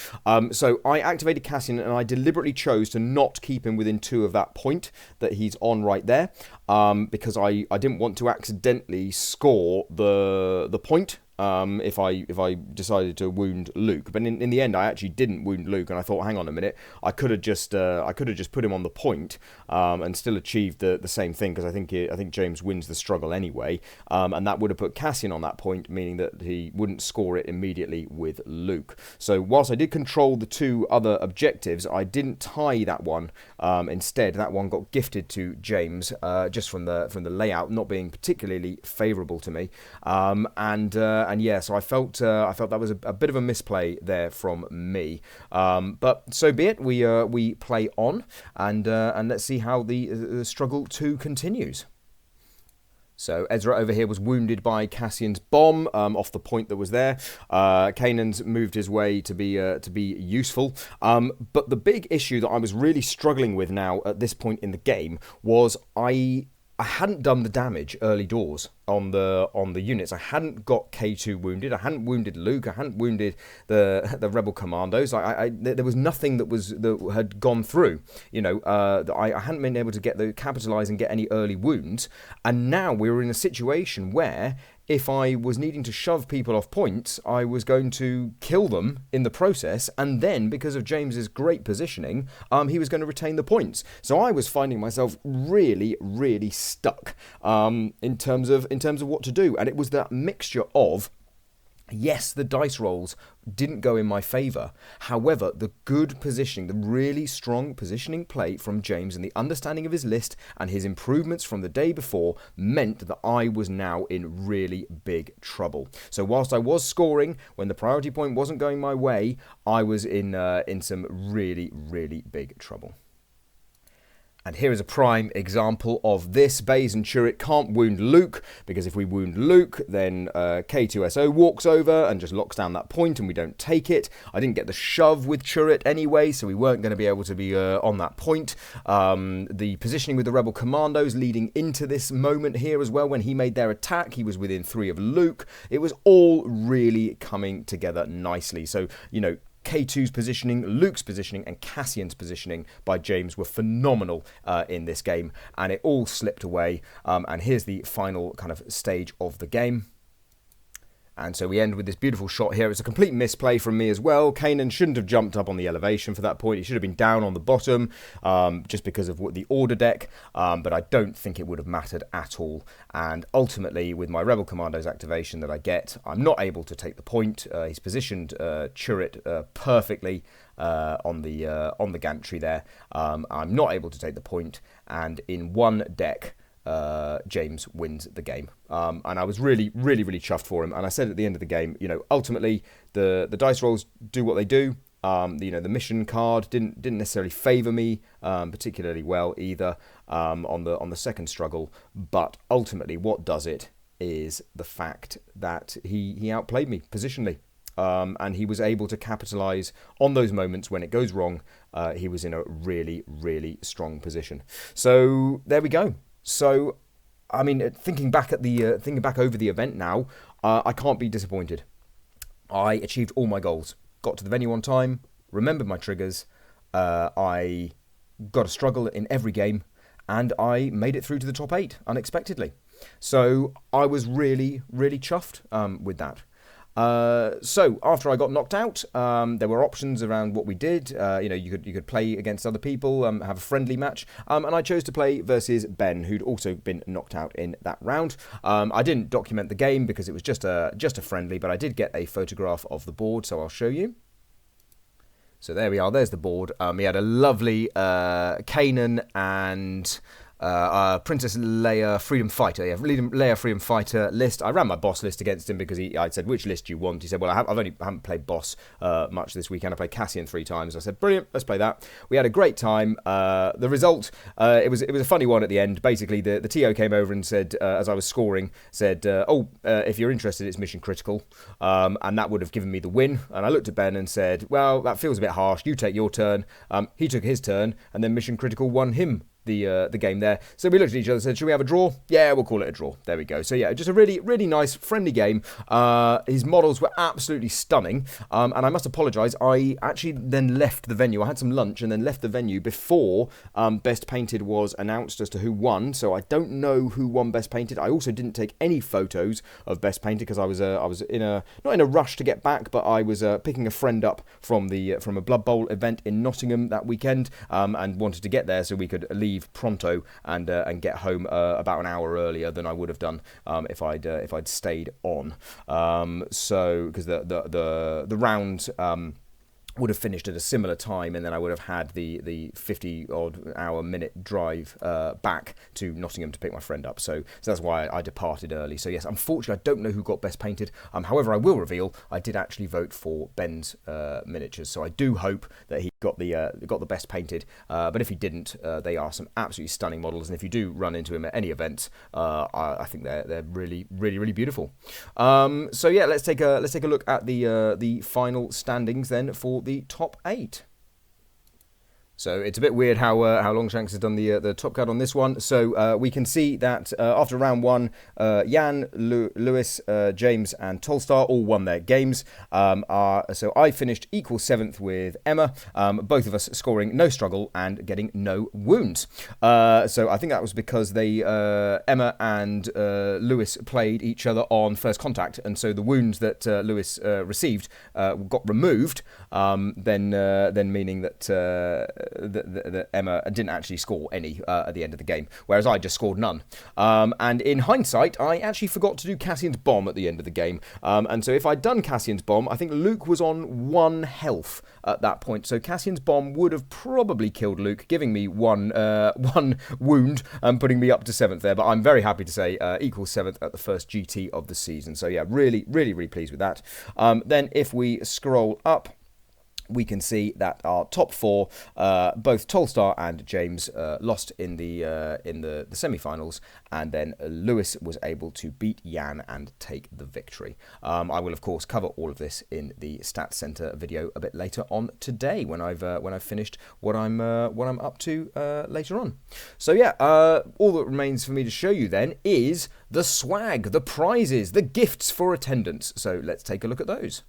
So I activated Cassian, and I deliberately chose to not keep him within 2 of that point that he's on right there, because I didn't want to accidentally score the point. If I decided to wound Luke, but in the end I actually didn't wound Luke, and I thought, hang on a minute, I could have just put him on the point and still achieved the same thing, because I think James wins the struggle anyway, and that would have put Cassian on that point, meaning that he wouldn't score it immediately with Luke. So whilst I did control the 2 other objectives, I didn't tie that one. Instead, that one got gifted to James just from the layout not being particularly favourable to me, and yeah, so I felt that was a bit of a misplay there from me. But so be it. We play on, and let's see how the struggle 2 continues. So Ezra over here was wounded by Cassian's bomb off the point that was there. Kanan's moved his way to be useful. But the big issue that I was really struggling with now at this point in the game was I hadn't done the damage early doors on the units. I hadn't got K2 wounded. I hadn't wounded Luke. I hadn't wounded the rebel commandos. There was nothing that had gone through. I hadn't been able to capitalize and get any early wounds. And now we were in a situation where if I was needing to shove people off points, I was going to kill them in the process, and then, because of James's great positioning, he was going to retain the points. So I was finding myself really, really stuck in terms of what to do, and it was that mixture of, yes, the dice rolls didn't go in my favour. However, the good positioning, the really strong positioning play from James and the understanding of his list and his improvements from the day before meant that I was now in really big trouble. So whilst I was scoring, when the priority point wasn't going my way, I was in some really, really big trouble. And here is a prime example of this. Baze and Chirrut can't wound Luke, because if we wound Luke, then K2SO walks over and just locks down that point, and we don't take it. I didn't get the shove with Chirrut anyway, so we weren't going to be able to be on that point. The positioning with the Rebel Commandos leading into this moment here as well, when he made their attack, he was within 3 of Luke. It was all really coming together nicely. So, K2's positioning, Luke's positioning, and Cassian's positioning by James were phenomenal in this game, and it all slipped away. And here's the final kind of stage of the game. And so we end with this beautiful shot here. It's a complete misplay from me as well. Kanan shouldn't have jumped up on the elevation for that point. He should have been down on the bottom just because of the order deck. But I don't think it would have mattered at all. And ultimately, with my Rebel Commandos activation that I get, I'm not able to take the point. He's positioned turret perfectly on the gantry there. I'm not able to take the point, and in one deck, James wins the game. And I was really chuffed for him. And I said at the end of the game, ultimately the dice rolls do what they do. The mission card didn't necessarily favour me particularly well either on the second struggle. But ultimately, what does it is the fact that he outplayed me positionally. And he was able to capitalise on those moments when it goes wrong. He was in a really strong position. So there we go. So, I mean, thinking back over the event now, I can't be disappointed. I achieved all my goals. Got to the venue on time. Remembered my triggers. I got a struggle in every game, and I made it through to the top 8 unexpectedly. So I was really chuffed with that. So after I got knocked out, there were options around what we did. You could play against other people, have a friendly match, and I chose to play versus Ben, who'd also been knocked out in that round. I didn't document the game because it was just a friendly, but I did get a photograph of the board, so I'll show you. So there we are. There's the board. He had a lovely Kanan and Princess Leia Freedom Fighter. Yeah, Leia Freedom Fighter list. I ran my boss list against him because I said, which list do you want? He said, well, I haven't played boss much this weekend. I played Cassian 3 times. I said, brilliant, let's play that. We had a great time. The result, it was a funny one at the end. Basically, the TO came over and said, as I was scoring, said, if you're interested, it's mission critical. And that would have given me the win. And I looked at Ben and said, well, that feels a bit harsh. You take your turn. He took his turn, and then mission critical won him the game there. So we looked at each other and said, should we have a draw? Yeah, we'll call it a draw. There we go. So yeah, just a really nice, friendly game. His models were absolutely stunning. And I must apologise, I actually then left the venue. I had some lunch and then left the venue before Best Painted was announced as to who won. So I don't know who won Best Painted. I also didn't take any photos of Best Painted because I was not in a rush to get back, but I was picking a friend up from a Blood Bowl event in Nottingham that weekend and wanted to get there so we could leave pronto and get home about an hour earlier than I would have done if I'd stayed on. So because the round would have finished at a similar time, and then I would have had the 50-odd hour minute drive back to Nottingham to pick my friend up. So that's why I departed early. So yes, unfortunately, I don't know who got Best Painted. However, I will reveal I did actually vote for Ben's miniatures. So I do hope that he got the Best Painted. But if he didn't, they are some absolutely stunning models. And if you do run into him at any event, I think they're really beautiful. So yeah, let's take a look at the final standings then for the top 8. So it's a bit weird how Longshanks has done the top card on this one. So we can see that after round 1, Jan, Lewis, James and Tolstar all won their games. So I finished equal 7th with Emma, both of us scoring no struggle and getting no wounds. So I think that was because Emma and Lewis played each other on first contact, and so the wounds that Lewis received got removed, then meaning that Emma didn't actually score any at the end of the game, whereas I just scored none. And in hindsight, I actually forgot to do Cassian's bomb at the end of the game. And so if I'd done Cassian's bomb, I think Luke was on 1 health at that point. So Cassian's bomb would have probably killed Luke, giving me one wound and putting me up to 7th there. But I'm very happy to say equal 7th at the first GT of the season. So yeah, really pleased with that. Then if we scroll up, we can see that our top 4, both Tolstar and James, lost in the semi-finals, and then Lewis was able to beat Jan and take the victory. I will of course cover all of this in the Stats Center video a bit later on today when I've finished what I'm up to later on. So yeah, all that remains for me to show you then is the swag, the prizes, the gifts for attendance. So let's take a look at those.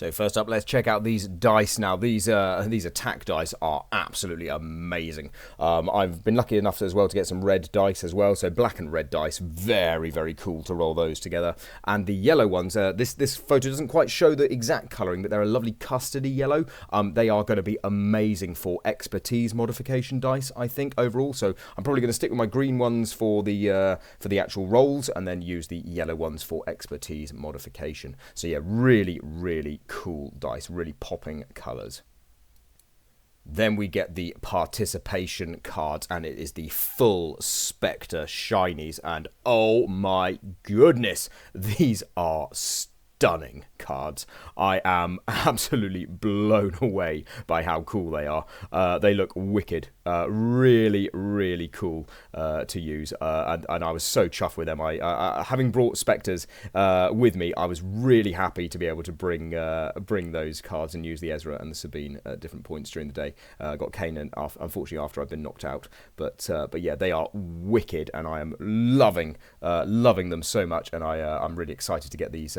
So first up, let's check out these dice now. These attack dice are absolutely amazing. I've been lucky enough as well to get some red dice as well. So black and red dice, very, very cool to roll those together. And the yellow ones, this photo doesn't quite show the exact colouring, but they're a lovely custardy yellow. They are going to be amazing for expertise modification dice, I think, overall. So I'm probably going to stick with my green ones for the actual rolls, and then use the yellow ones for expertise modification. So yeah, really, really cool dice, really popping colours. Then we get the participation cards, and it is the full Spectre shinies, and oh my goodness, these are stunning cards. I am absolutely blown away by how cool they are. They look wicked, really, really cool to use, and I was so chuffed with them. Having brought Spectres with me, I was really happy to be able to bring those cards and use the Ezra and the Sabine at different points during the day. Got Kanan, unfortunately, after I've been knocked out, but yeah, they are wicked, and I am loving them so much, and I'm really excited to get these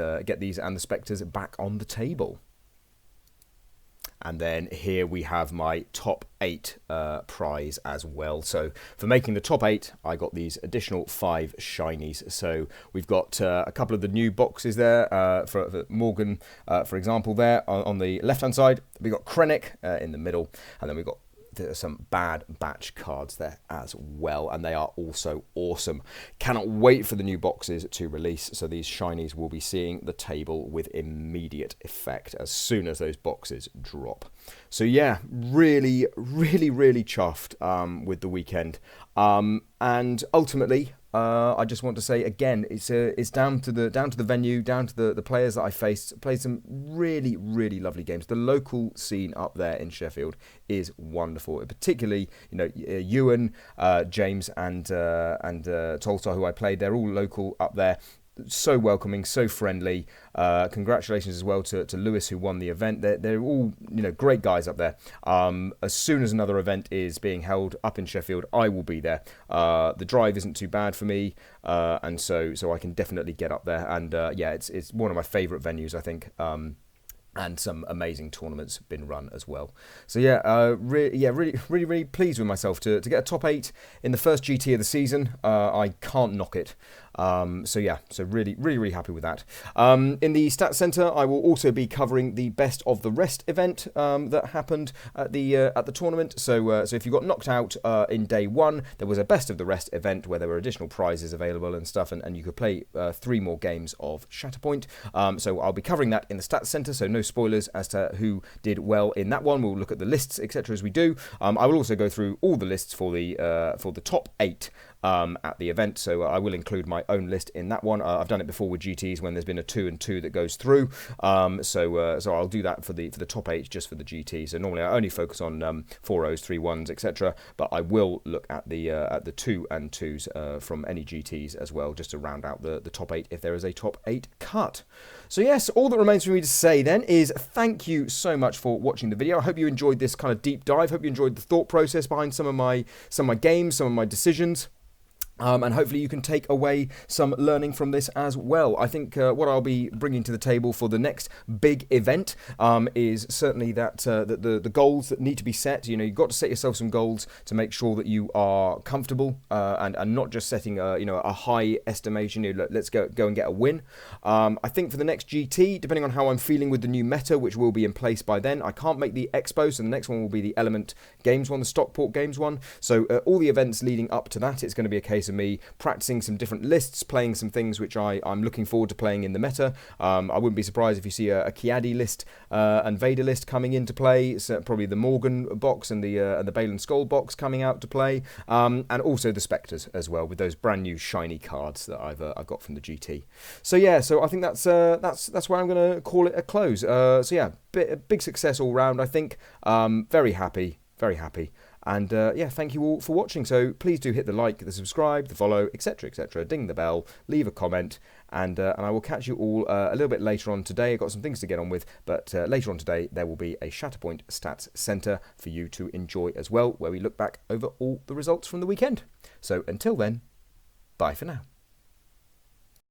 and the Spectres back on the table. And then here we have my top 8 prize as well. So for making the top 8, I got these additional 5 shinies. So we've got a couple of the new boxes there for Morgan, for example, there on the left-hand side. We've got Krennic in the middle, and then we've got some Bad Batch cards there as well, and they are also awesome. Cannot wait for the new boxes to release, so these shinies will be seeing the table with immediate effect as soon as those boxes drop. So yeah, really, really, really chuffed with the weekend, and ultimately I just want to say again, it's down to the venue, down to the players that I faced. Played some really, really lovely games. The local scene up there in Sheffield is wonderful. Particularly, Ewan, James, and Tolstoy, who I played. They're all local up there. So welcoming, so friendly. Congratulations as well to Lewis, who won the event. They're all great guys up there. As soon as another event is being held up in Sheffield, I will be there. The drive isn't too bad for me, and so I can definitely get up there. And yeah, it's one of my favourite venues, I think. And some amazing tournaments been run as well. So yeah, really pleased with myself to get a top 8 in the first GT of the season. I can't knock it. So yeah, so really happy with that. In the Stats Centre, I will also be covering the Best of the Rest event that happened at the tournament. So if you got knocked out in day 1, there was a Best of the Rest event where there were additional prizes available and stuff, and you could play 3 more games of Shatterpoint. So I'll be covering that in the Stats Centre, so no spoilers as to who did well in that one. We'll look at the lists, etc. as we do. I will also go through all the lists for the top 8 at the event, so I will include my own list in that one. I've done it before with GTs when there's been a 2 and 2 that goes through, so I'll do that for the top 8 just for the GT. So normally I only focus on 4-0s, 3-1s, etc., but I will look at the 2 and 2s from any GTs as well, just to round out the top 8 if there is a top 8 cut. So yes, all that remains for me to say then is thank you so much for watching the video. I hope you enjoyed this kind of deep dive. Hope you enjoyed the thought process behind some of my games, some of my decisions. And hopefully you can take away some learning from this as well. I think what I'll be bringing to the table for the next big event is certainly that the goals that need to be set. You've got to set yourself some goals to make sure that you are comfortable and not just setting a high estimation. Let's go and get a win. I think for the next GT, depending on how I'm feeling with the new meta, which will be in place by then, I can't make the Expo, so the next one will be the Element Games one, the Stockport Games one. So all the events leading up to that, it's going to be a case of me practicing some different lists, playing some things which I'm looking forward to playing in the meta. I wouldn't be surprised if you see a Kiadi list and Vader list coming into play. So probably the Morgan box and the Bale and Skull box coming out to play, and also the Spectres as well with those brand new shiny cards that I've got from the GT. So yeah, so I think that's where I'm going to call it a close. So yeah, big success all round, I think. Very happy. And yeah, thank you all for watching. So please do hit the like, the subscribe, the follow, etc., ding the bell, leave a comment, and I will catch you all a little bit later on today. I've got some things to get on with, but later on today there will be a Shatterpoint Stats Centre for you to enjoy as well, where we look back over all the results from the weekend. So until then, bye for now.